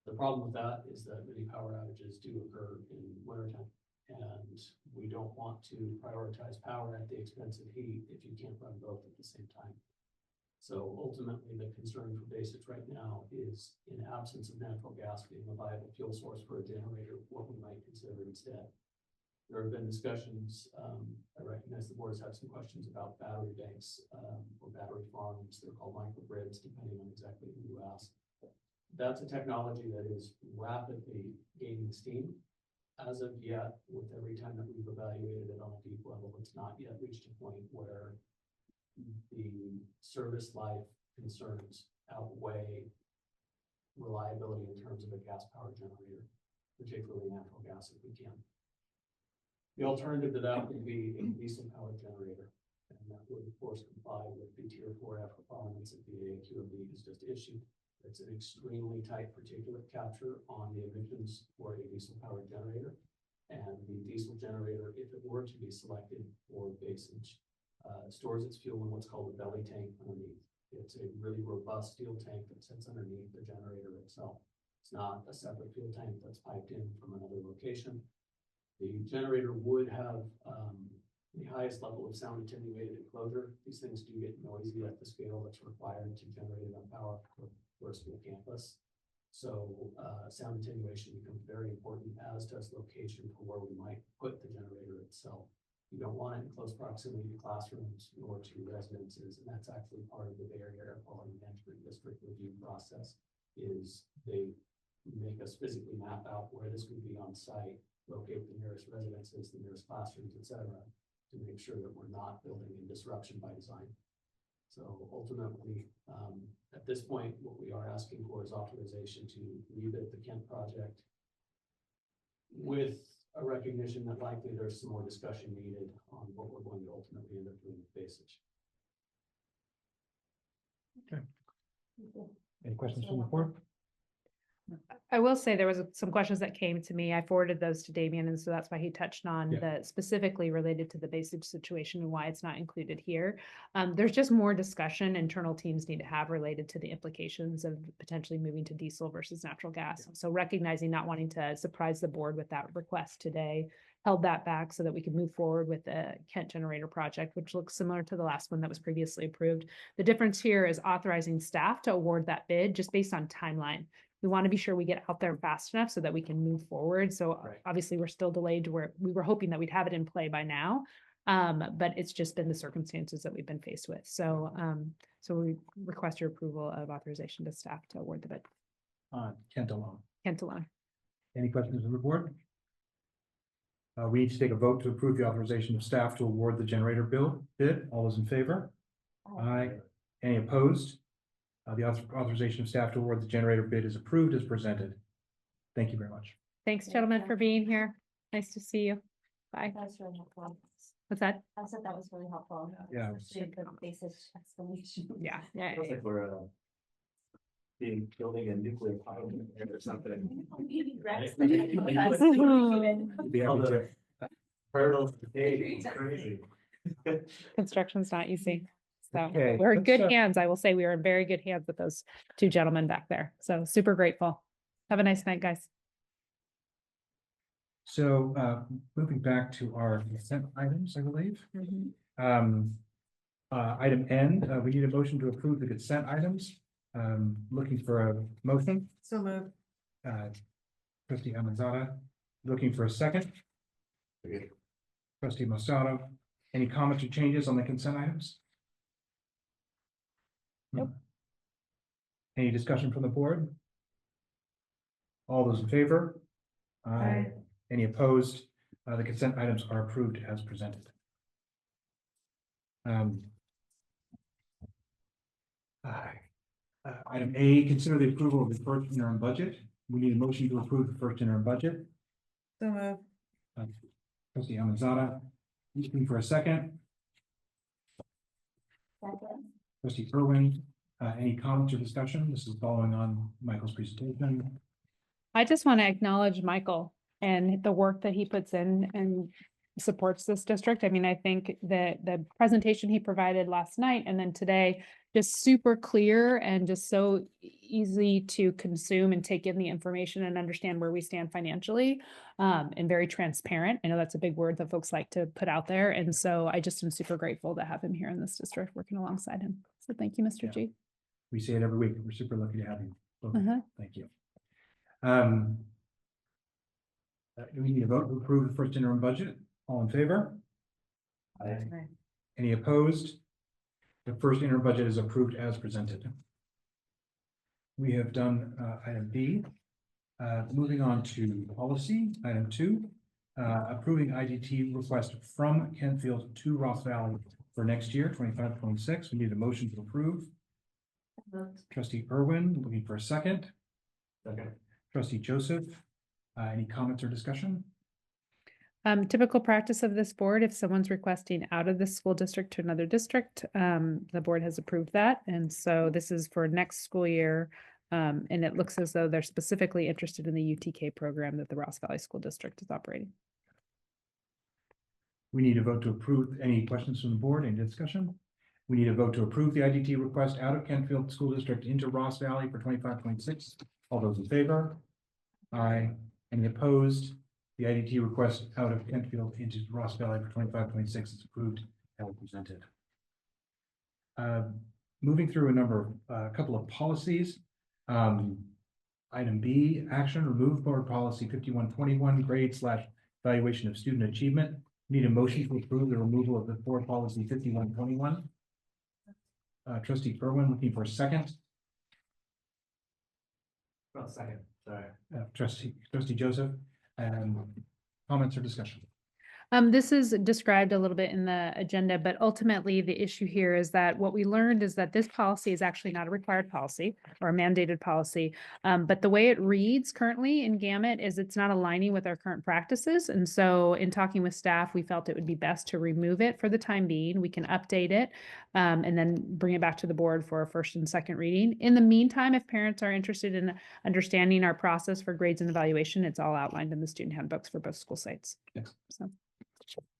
The problem with that is that many power outages do occur in wintertime, and we don't want to prioritize power at the expense of heat if you can't run both at the same time. So ultimately, the concern for Basich right now is, in absence of natural gas being a viable fuel source for a generator, what we might consider instead. There have been discussions, I recognize the board has had some questions about battery banks or battery farms. They're called microgrids, depending on exactly who you ask. That's a technology that is rapidly gaining steam. As of yet, with every time that we've evaluated it on a deep level, it's not yet reached a point where the service life concerns outweigh reliability in terms of a gas power generator, particularly natural gas if we can. The alternative to that would be a diesel powered generator, and that would of course comply with the Tier 4F requirements that the AQMD has just issued. It's an extremely tight particulate capture on the emissions for a diesel powered generator. And the diesel generator, if it were to be selected for Basich, stores its fuel in what's called a belly tank underneath. It's a really robust steel tank that sits underneath the generator itself. It's not a separate fuel tank that's piped in from another location. The generator would have the highest level of sound attenuated enclosure. These things do get noisy at the scale that's required to generate enough power for a school campus. So sound attenuation becomes very important, as does location for where we might put the generator itself. You don't want it in close proximity to classrooms or to residences, and that's actually part of the Bay Area Air Quality Management District review process. Is they make us physically map out where this would be on site, locate the nearest residences, the nearest classrooms, etc., to make sure that we're not building in disruption by design. So ultimately, at this point, what we are asking for is authorization to rebid the Kent project with a recognition that likely there's some more discussion needed on what we're going to ultimately end up doing with Basich. Okay. Any questions from the board? I will say there was some questions that came to me. I forwarded those to Damien, and so that's why he touched on Yeah. the specifically related to the Basich situation and why it's not included here. There's just more discussion internal teams need to have related to the implications of potentially moving to diesel versus natural gas. So recognizing not wanting to surprise the board with that request today, held that back so that we could move forward with the Kent generator project, which looks similar to the last one that was previously approved. The difference here is authorizing staff to award that bid just based on timeline. We want to be sure we get out there fast enough so that we can move forward. So Right. obviously we're still delayed to where we were hoping that we'd have it in play by now. But it's just been the circumstances that we've been faced with. So, so we request your approval of authorization to staff to award the bid. Kent alone. Kent alone. Any questions from the board? We need to take a vote to approve the authorization of staff to award the generator bid. All those in favor? Aye. Any opposed? The authorization of staff to award the generator bid is approved as presented. Thank you very much. Thanks, gentlemen, for being here. Nice to see you. Bye. That's really helpful. What's that? I said that was really helpful. Yeah. Especially the basic explanation. Yeah, yeah. Feels like we're building a nuclear power plant or something. Be happy to. Hurdles to take, it's crazy. Construction's not easy. So Okay, we're in let's, good hands. I will say we are in very good hands with those two gentlemen back there. So super grateful. Have a nice night, guys. So, moving back to our consent items, I believe. Item N, we need a motion to approve the consent items. Looking for a motion. So moved. Trustee Amanzada, looking for a second. Trustee Masato, any comments or changes on the consent items? Nope. Any discussion from the board? All those in favor? Aye. Any opposed? The consent items are approved as presented. Item A, consider the approval of the first interim budget. We need a motion to approve the first interim budget. So moved. Trustee Amanzada, looking for a second. Second. Trustee Irwin, any comments or discussion? This is following on Michael's presentation. I just want to acknowledge Michael and the work that he puts in and supports this district. I mean, I think that the presentation he provided last night and then today, just super clear and just so easy to consume and take in the information and understand where we stand financially, and very transparent. I know that's a big word that folks like to put out there. And so I just am super grateful to have him here in this district working alongside him. So thank you, Mr. Yeah. G. We say it every week. We're super lucky to have you. Okay, Uh-huh. thank you. Do we need a vote to approve the first interim budget? All in favor? Aye. Any opposed? The first interim budget is approved as presented. We have done item B. Moving on to policy, item 2, approving IDT request from Kentfield to Ross Valley for next year, 25-26. We need a motion to approve. Trustee Irwin, looking for a second. Okay. Trustee Joseph, any comments or discussion? Typical practice of this board, if someone's requesting out of the school district to another district, the board has approved that. And so this is for next school year. And it looks as though they're specifically interested in the UTK program that the Ross Valley School District is operating. We need a vote to approve. Any questions from the board? Any discussion? We need a vote to approve the IDT request out of Kentfield School District into Ross Valley for 25-26. All those in favor? Aye. Any opposed? The IDT request out of Kentfield into Ross Valley for 25-26 is approved as presented. Moving through a couple of policies. Item B, action, remove board policy 5121, grade/evaluation of student achievement. Need a motion to approve the removal of the board policy 5121. Trustee Irwin, looking for a second. Well, second, sorry. Trustee Joseph, comments or discussion? This is described a little bit in the agenda, but ultimately the issue here is that what we learned is that this policy is actually not a required policy or a mandated policy. But the way it reads currently in Gamut is it's not aligning with our current practices. And so in talking with staff, we felt it would be best to remove it for the time being. We can update it and then bring it back to the board for a first and second reading. In the meantime, if parents are interested in understanding our process for grades and evaluation, it's all outlined in the student handbooks for both school sites. Yes. So.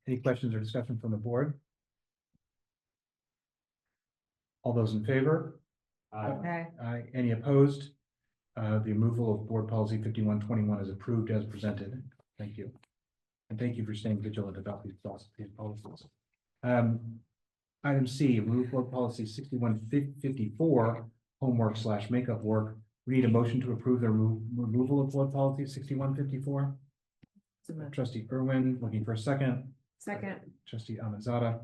Any questions or discussion from the board? All those in favor? Aye. Aye. Any opposed? The removal of board policy 5121 is approved as presented. Thank you. And thank you for staying vigilant about these policies. Item C, remove board policy 6154, homework/makeup work. We need a motion to approve the removal of board policy 6154. Trustee Irwin, looking for a second. Second. Trustee Amanzada.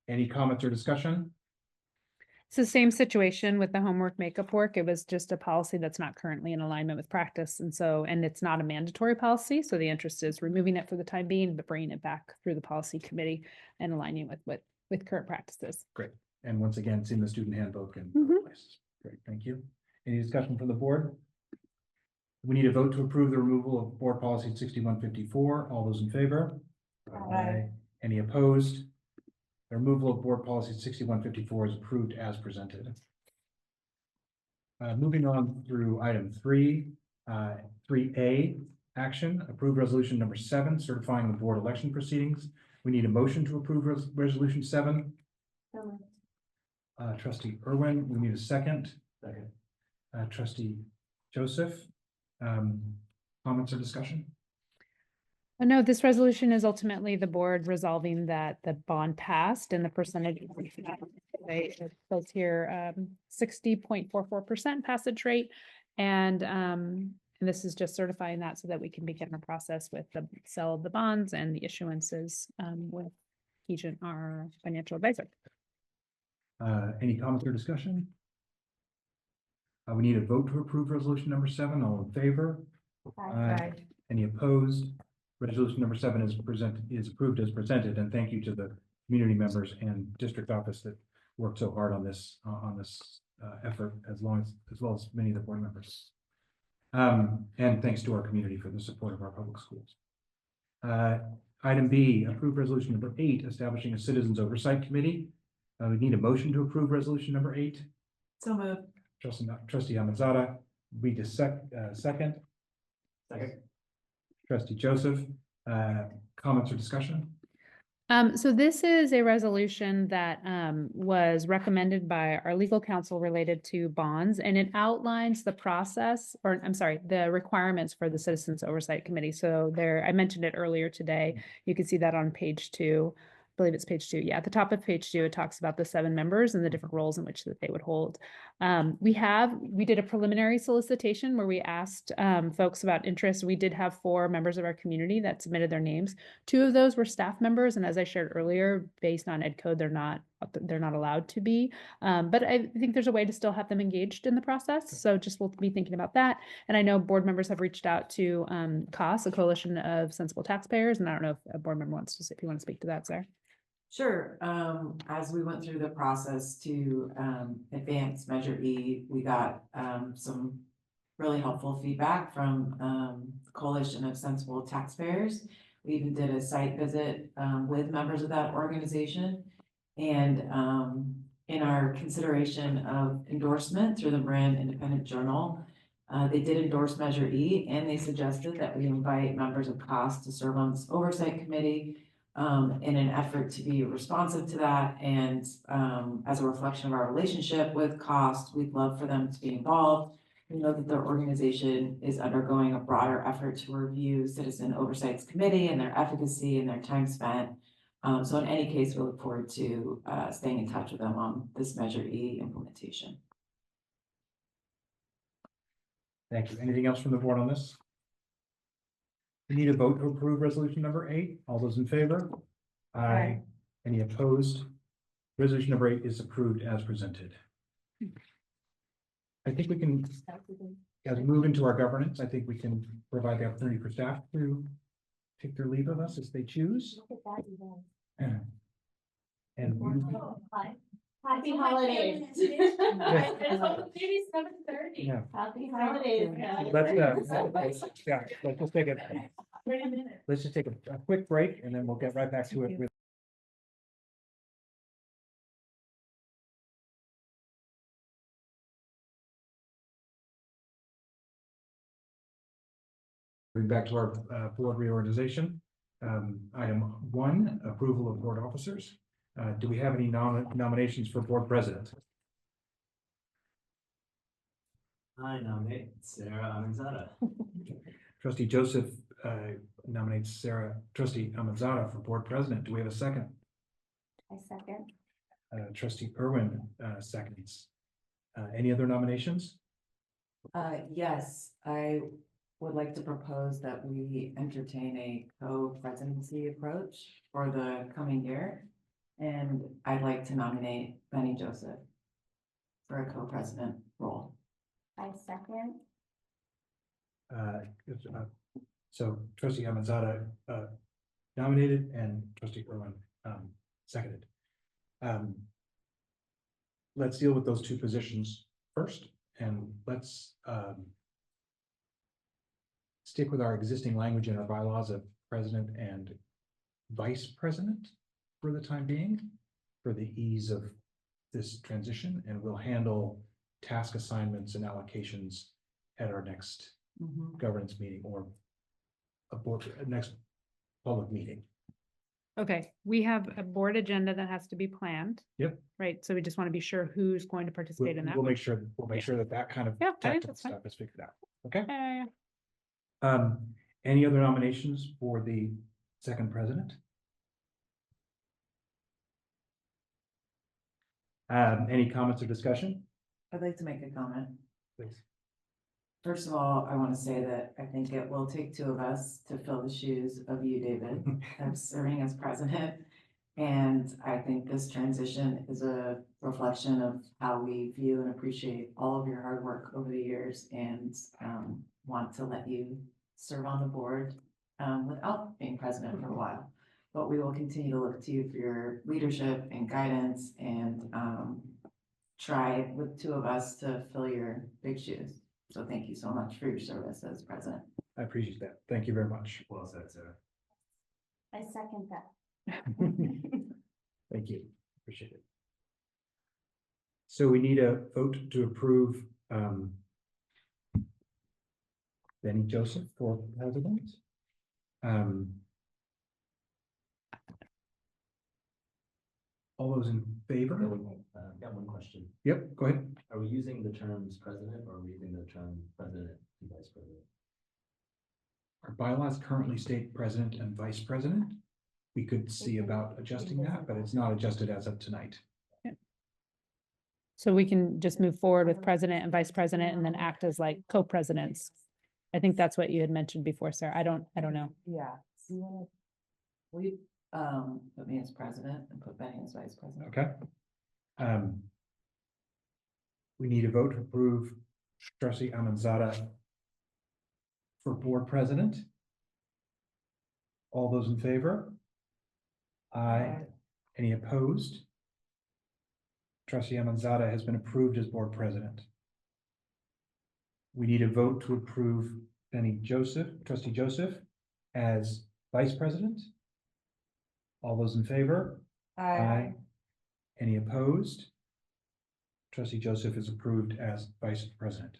Any comments or discussion? It's the same situation with the homework makeup work. It was just a policy that's not currently in alignment with practice. And it's not a mandatory policy. So the interest is removing it for the time being, but bringing it back through the policy committee and aligning with current practices. Great. And once again, it's in the student handbook and Mhm. places. Great, thank you. Any discussion from the board? We need a vote to approve the removal of board policy 6154. All those in favor? Aye. Any opposed? The removal of board policy 6154 is approved as presented. Moving on through item 3, 3A, action, approve resolution number 7, certifying the board election proceedings. We need a motion to approve resolution 7. So moved. Trustee Irwin, we need a second. Second. Trustee Joseph. Comments or discussion? No, this resolution is ultimately the board resolving that the bond passed and the percentage. It says here 60.44% passage rate. And this is just certifying that so that we can begin the process with the sale of the bonds and the issuances with Keegan, our financial advisor. Any comments or discussion? We need a vote to approve resolution number 7. All in favor? Aye. Any opposed? Resolution number 7 is approved as presented, and thank you to the community members and district office that worked so hard on this effort, as well as many of the board members. And thanks to our community for the support of our public schools. Item B, approve resolution number 8, establishing a citizens oversight committee. We need a motion to approve resolution number 8. So moved. Trustee Amazada, read a second. Second. Trustee Joseph, comments or discussion? So this is a resolution that was recommended by our legal counsel related to bonds, and it outlines the process, or I'm sorry, the requirements for the Citizens Oversight Committee. So there, I mentioned it earlier today. You can see that on page 2. I believe it's page 2. Yeah, at the top of page 2, it talks about the 7 members and the different roles in which that they would hold. We did a preliminary solicitation where we asked folks about interest. We did have 4 members of our community that submitted their names. 2 of those were staff members, and as I shared earlier, based on ed code, they're not allowed to be. But I think there's a way to still have them engaged in the process. So just we'll be thinking about that. And I know board members have reached out to COS, a coalition of sensible taxpayers, and I don't know if a board member wants to, if you want to speak to that, sir. Sure. As we went through the process to advance Measure E, we got some really helpful feedback from the Coalition of Sensible Taxpayers. We even did a site visit with members of that organization. And in our consideration of endorsement through the Marin Independent Journal, they did endorse Measure E, and they suggested that we invite members of COS to serve on this oversight committee in an effort to be responsive to that. And as a reflection of our relationship with COS, we'd love for them to be involved. We know that their organization is undergoing a broader effort to review Citizen Oversights Committee and their efficacy and their time spent. So in any case, we look forward to staying in touch with them on this Measure E implementation. Thank you. Anything else from the board on this? We need a vote to approve resolution number 8. All those in favor? Aye. Any opposed? Resolution number 8 is approved as presented. I think we can, as we move into our governance, I think we can provide the opportunity for staff to take their leave of us as they choose. And Happy holidays. Maybe 7:30. yeah. Happy holidays. Let's just take let's just take a quick break, and then we'll get right back to it with. Moving back to our board reorganization. Item 1, approval of board officers. Do we have any nominations for board president? I nominate Sarah Amanzada. Trustee Joseph nominates Trustee Amanzada for board president. Do we have a second? I second. Trustee Irwin seconds. Any other nominations? Yes, I would like to propose that we entertain a co-presidency approach for the coming year. And I'd like to nominate Benny Joseph for a co-president role. I second. So Trustee Amanzada nominated and Trustee Irwin seconded. Let's deal with those 2 positions first, and let's stick with our existing language in our bylaws of president and vice president for the time being, for the ease of this transition, and we'll handle task assignments and allocations at our next governance meeting or next public meeting. Okay, we have a board agenda that has to be planned. Yep. Right, so we just want to be sure who's going to participate in that. We'll make sure, that that kind of Yeah, I think tactical that's fine. stuff is figured out. Okay? Yeah. Any other nominations for the second president? Any comments or discussion? I'd like to make a comment. Please. First of all, I want to say that I think it will take two of us to fill the shoes of you, David, of serving as president. And I think this transition is a reflection of how we view and appreciate all of your hard work over the years and want to let you serve on the board without being president for a while. But we will continue to look to you for your leadership and guidance and try with two of us to fill your big shoes. So thank you so much for your service as president. I appreciate that. Thank you very much. Well said, Sarah. I second that. Thank you. Appreciate it. So we need a vote to approve Benny Joseph for president. All those in favor? Got one question. Yep, go ahead. Are we using the terms president or are we using the term president and vice president? Our bylaws currently state president and vice president. We could see about adjusting that, but it's not adjusted as of tonight. So we can just move forward with president and vice president and then act as like co-presidents. I think that's what you had mentioned before, Sarah. I don't know. Yeah. Put me as president and put Benny as vice president. Okay. We need a vote to approve trustee Amanzada for board president. All those in favor? Aye. Any opposed? Trustee Amanzada has been approved as board president. We need a vote to approve Benny Joseph, trustee Joseph, as vice president. All those in favor? Aye. Any opposed? Trustee Joseph is approved as vice president.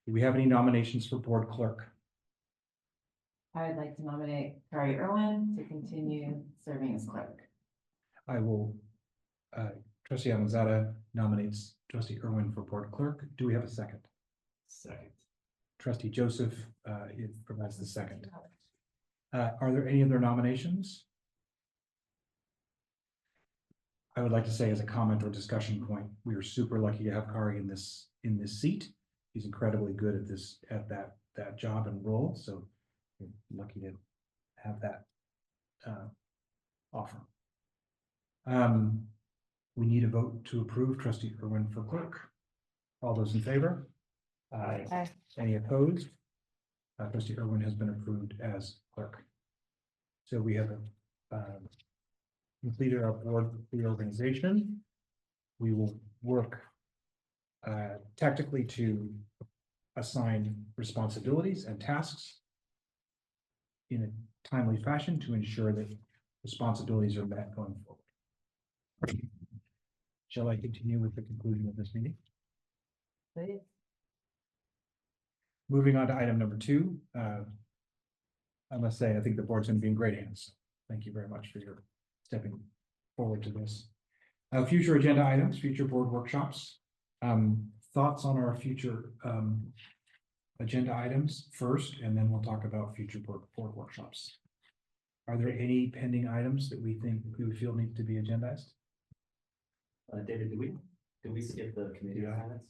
Do we have any nominations for board clerk? I'd like to nominate Kari Irwin to continue serving as clerk. I will, trustee Amanzada nominates trustee Irwin for board clerk. Do we have a second? Second. Trustee Joseph, it provides the second. Are there any other nominations? I would like to say as a comment or discussion point, we are super lucky to have Kari in this seat. He's incredibly good at that job and role. So we're lucky to have that offer. We need a vote to approve trustee Irwin for clerk. All those in favor? Aye. Any opposed? Trustee Irwin has been approved as clerk. So we have completed our board reorganization. We will work tactically to assign responsibilities and tasks in a timely fashion to ensure that responsibilities are met going forward. Shall I continue with the conclusion of this meeting? Please. Moving on to item number 2. I must say, I think the board's going to be in great hands. Thank you very much for your stepping forward to this. Future agenda items, future board workshops. Thoughts on our future agenda items first, and then we'll talk about future board workshops. Are there any pending items that we think we would feel need to be agendized? David, did we skip the committee assignments?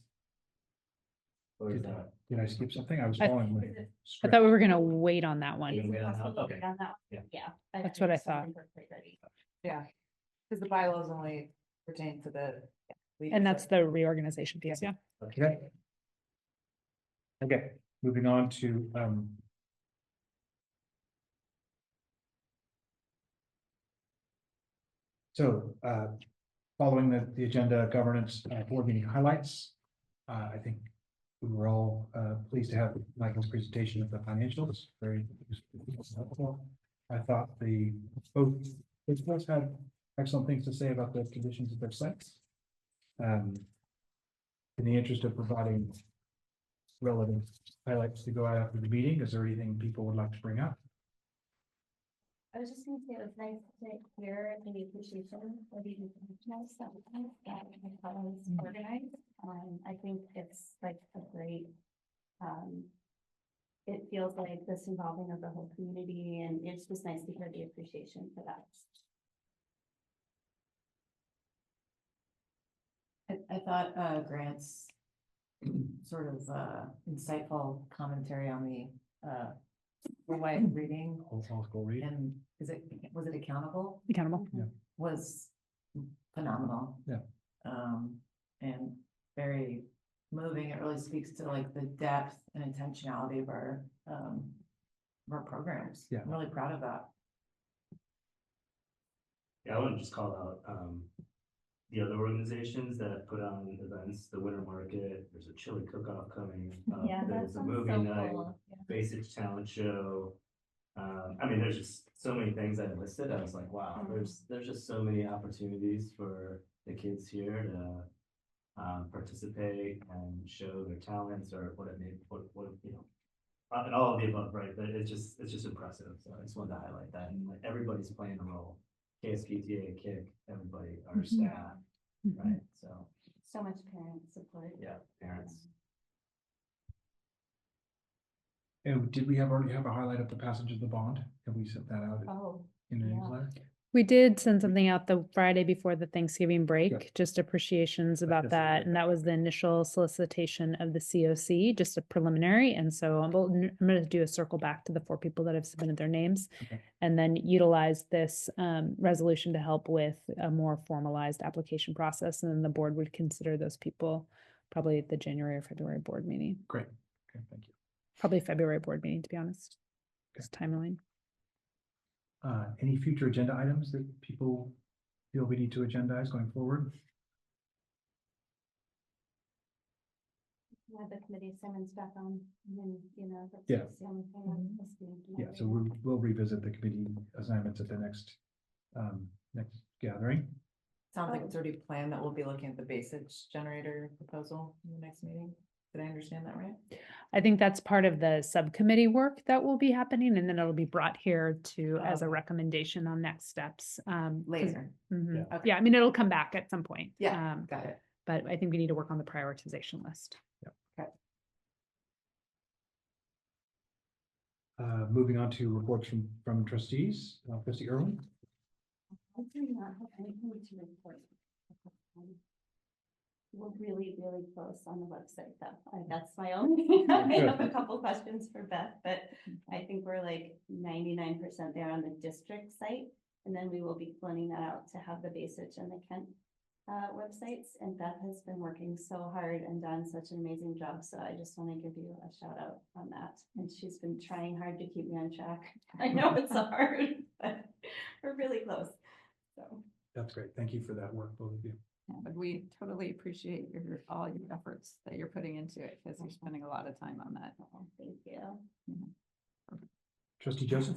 Or is that? Did I skip something? I was following my I script. thought we were gonna wait on that one. Wait on that? Okay. Yeah. That's what I thought. Yeah, because the bylaws only pertain to the. And that's the reorganization piece, yeah. Okay. Okay, moving on to following the agenda governance board meeting highlights. I think we were all pleased to have Michael's presentation of the financials. Very helpful. I thought both principals had excellent things to say about the conditions of their sites. In the interest of providing relevant highlights to go out after the meeting, is there anything people would like to bring up? I was just gonna say, it was nice to hear the appreciation for the international stuff that was organized. I think it's like a great, it feels like this involving of the whole community, and it's just nice to hear the appreciation for that. I thought, Grant's sort of, insightful commentary on the way of reading Whole school read. and was it accountable? Accountable. Was phenomenal. Yeah. And very moving. It really speaks to like the depth and intentionality of our programs. Yeah. I'm really proud of that. Yeah, I want to just call out, the other organizations that put on events, the Winter Market, there's a chili cook-off coming. Yeah, that There's a sounds movie so night, cool. Yeah. basic talent show. I mean, there's just so many things I listed. I was like, wow, there's just so many opportunities for the kids here to participate and show their talents or what it may, what, you know, and all of the above, right? But it's just impressive. So I just wanted to highlight that. And like everybody's playing a role. KSPTA, KIC, everybody, our staff, right? So much parent support. Yeah, parents. And did we already have a highlight of the passage of the bond? Have we sent that out Oh, in the yeah. newsletter? We did send something out the Friday before the Thanksgiving break, Good. just appreciations about That's that. great. And that was the initial solicitation of the COC, just a preliminary. And so I'm going to do a circle back to the 4 people that have submitted their names Okay. and then utilize this resolution to help with a more formalized application process. And then the board would consider those people probably at the January or February board meeting, Great. Okay, thank you. probably February board meeting, to be honest. This timeline. Any future agenda items that people feel we need to agendize going forward? Yeah, the committee assignments back on, and then, that's Yeah. just the only thing I'm listening to. Yeah, so we'll revisit the committee assignments at the next gathering. Sounds like it's already planned that we'll be looking at the basic generator proposal in the next meeting. Did I understand that right? I think that's part of the subcommittee work that will be happening, and then it'll be brought here to as a Okay. recommendation on next steps. 'Cause- Later. Mhm. Yeah. Okay. Yeah, I mean, it'll come back at some point. Yeah, got it. But I think we need to work on the prioritization list. Moving on to reports from trustees, trustee Irwin. I do not have anything to report. We're really, really close on the website though. That's my only, I have a couple questions for Beth, but I think we're like 99% there on the district site. And then we will be planning that out to have the Basich and the Kent websites. And Beth has been working so hard and done such an amazing job. So I just want to give you a shout out on that. And she's been trying hard to keep me on track. I know it's hard, but we're really close. So. That's great. Thank you for that work, both of you. But we totally appreciate all your efforts that you're putting into it, because you're spending a lot of time on that. Oh, thank you. Trustee Joseph?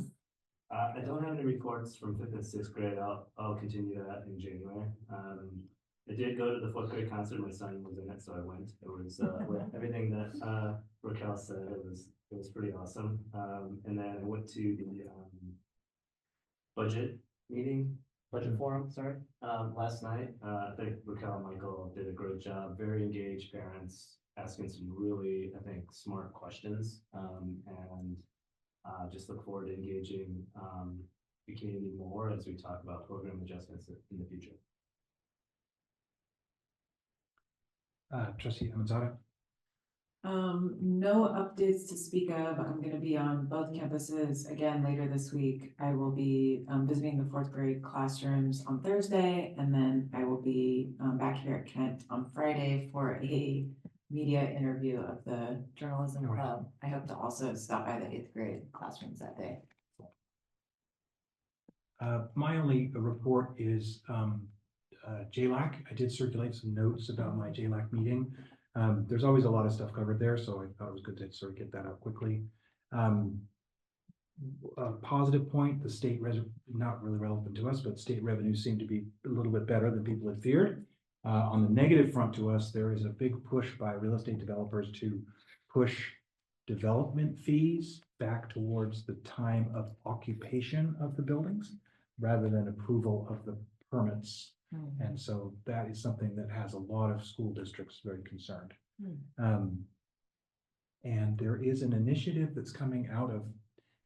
I don't have any reports from 5th and 6th grade. I'll continue that in January. I did go to the 4th grade concert. My son was in it, so I went. It was with everything that Raquel said. It was pretty awesome. And then I went to the budget forum, sorry, last night. I think Raquel and Michael did a great job. Very engaged parents, asking some really, I think, smart questions. And just look forward to engaging the community more as we talk about program adjustments in the future. Trustee Amanzada? No updates to speak of. I'm gonna be on both campuses again later this week. I will be visiting the 4th grade classrooms on Thursday, and then I will be back here at Kent on Friday for a media interview of the journalism All right. club. I hope to also stop by the 8th grade classrooms that day. My only report is JLAC. I did circulate some notes about my JLAC meeting. There's always a lot of stuff covered there, so I thought it was good to sort of get that out quickly. A positive point, the state not really relevant to us, but state revenues seem to be a little bit better than people had feared. On the negative front to us, there is a big push by real estate developers to push development fees back towards the time of occupation of the buildings rather than approval of the permits. And so that is something that has a lot of school districts very concerned. And there is an initiative that's coming out of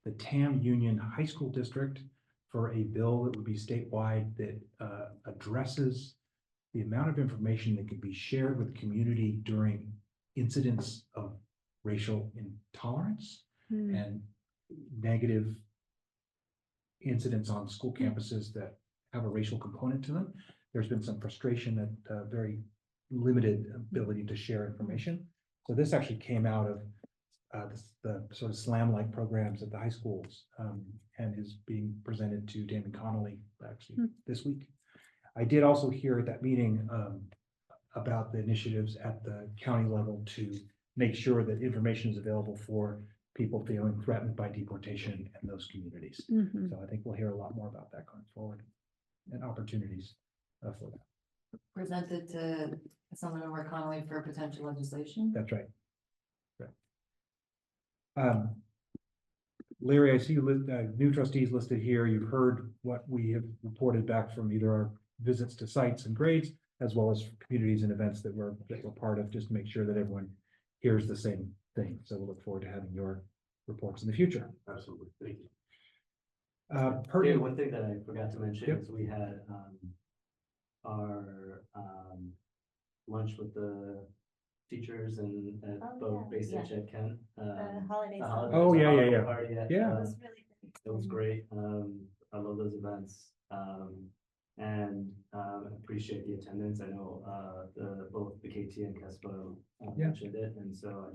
the TAM Union High School District for a bill that would be statewide that addresses the amount of information that can be shared with the community during incidents of racial intolerance and negative incidents on school campuses that have a racial component to them. There's been some frustration at very limited ability to share information. So this actually came out of the sort of slam-like programs at the high schools and is being presented to Damon Connolly actually this week. I did also hear at that meeting about the initiatives at the county level to make sure that information is available for people feeling threatened by deportation in those communities. So I think we'll hear a lot more about that going forward and opportunities for that. Presented to someone over Connolly for potential legislation. That's right. Larry, I see you new trustees listed here. You've heard what we have reported back from either our visits to sites and grades, as well as communities and events that we're part of, just to make sure that everyone hears the same thing. So we'll look forward to having your reports in the future. Absolutely, thank you. Pertinent. One thing that I forgot to mention is we had our lunch with the teachers and at both Bay State and Ken. Holiday. Oh, yeah. Party at, Yeah. It was really great. it was great. I love those events. And appreciate the attendance. I know both the KT and KSPO mentioned it, and so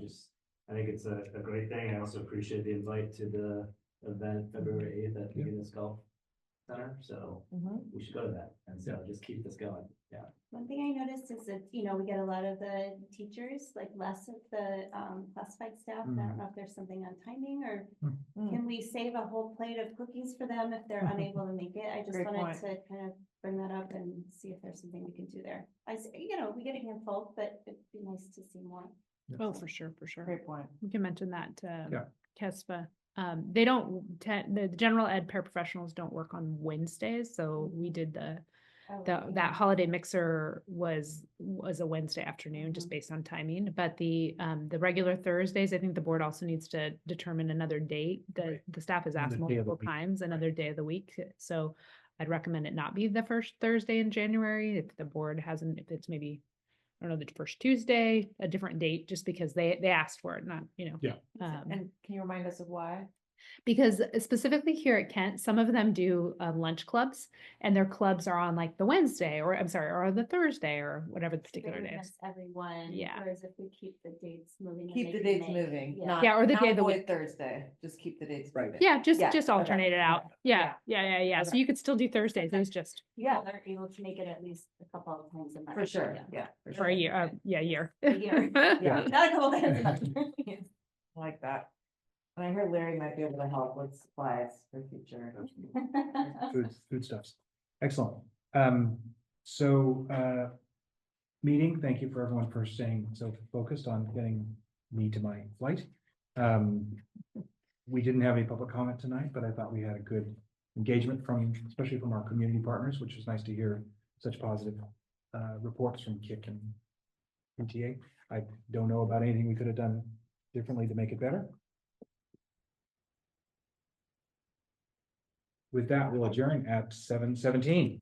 I think it's a great thing. I also appreciate the invite to the event February 8th at the Guinness Golf Center. So we should go to that, and so just keep this going. Yeah. One thing I noticed is that, you know, we get a lot of the teachers, like less of the classified staff. I don't know if there's something on timing or can we save a whole plate of cookies for them if they're unable to make it? I just wanted to kind of bring that up and see if there's something we can do there. You know, we get a handful, but it'd be nice to see more. Oh, for sure. Great point. You can mention that to KESPA. They don't, the general ed paraprofessionals don't work on Wednesdays, so we did that holiday mixer was a Wednesday afternoon, just based on timing. But the regular Thursdays, I think the board also needs to determine another date. The staff has asked multiple times, another day of the week. So I'd recommend it not be the first Thursday in January. If the board hasn't, if it's maybe, I don't know, the first Tuesday, a different date, just because they asked for it, not, you know. Yeah. And can you remind us of why? Because specifically here at Kent, some of them do lunch clubs, and their clubs are on like the Wednesday, or I'm sorry, or the Thursday, or whatever the particular day is. Everyone. Yeah. Whereas if we keep the dates moving. and Keep the making dates May, moving, yeah. not. Yeah, or the not day of the avoid week. Thursday, just keep the dates moving. Yeah, just okay. alternate it out. Yeah. So Okay. you could still do Thursdays. It's just Yeah, they're able to make it at least a couple of times a month. For sure, yeah. for a year. Year. A year. Yeah. Not a couple times a month. I like that. And I hear Larry might be able to help with supplies for future. Foodstuffs. Excellent. Meeting, thank you for everyone for staying so focused on getting me to my flight. We didn't have any public comment tonight, but I thought we had a good engagement especially from our community partners, which was nice to hear such positive reports from KIC and PTA. I don't know about anything we could have done differently to make it better. With that, we'll adjourn at 7:17.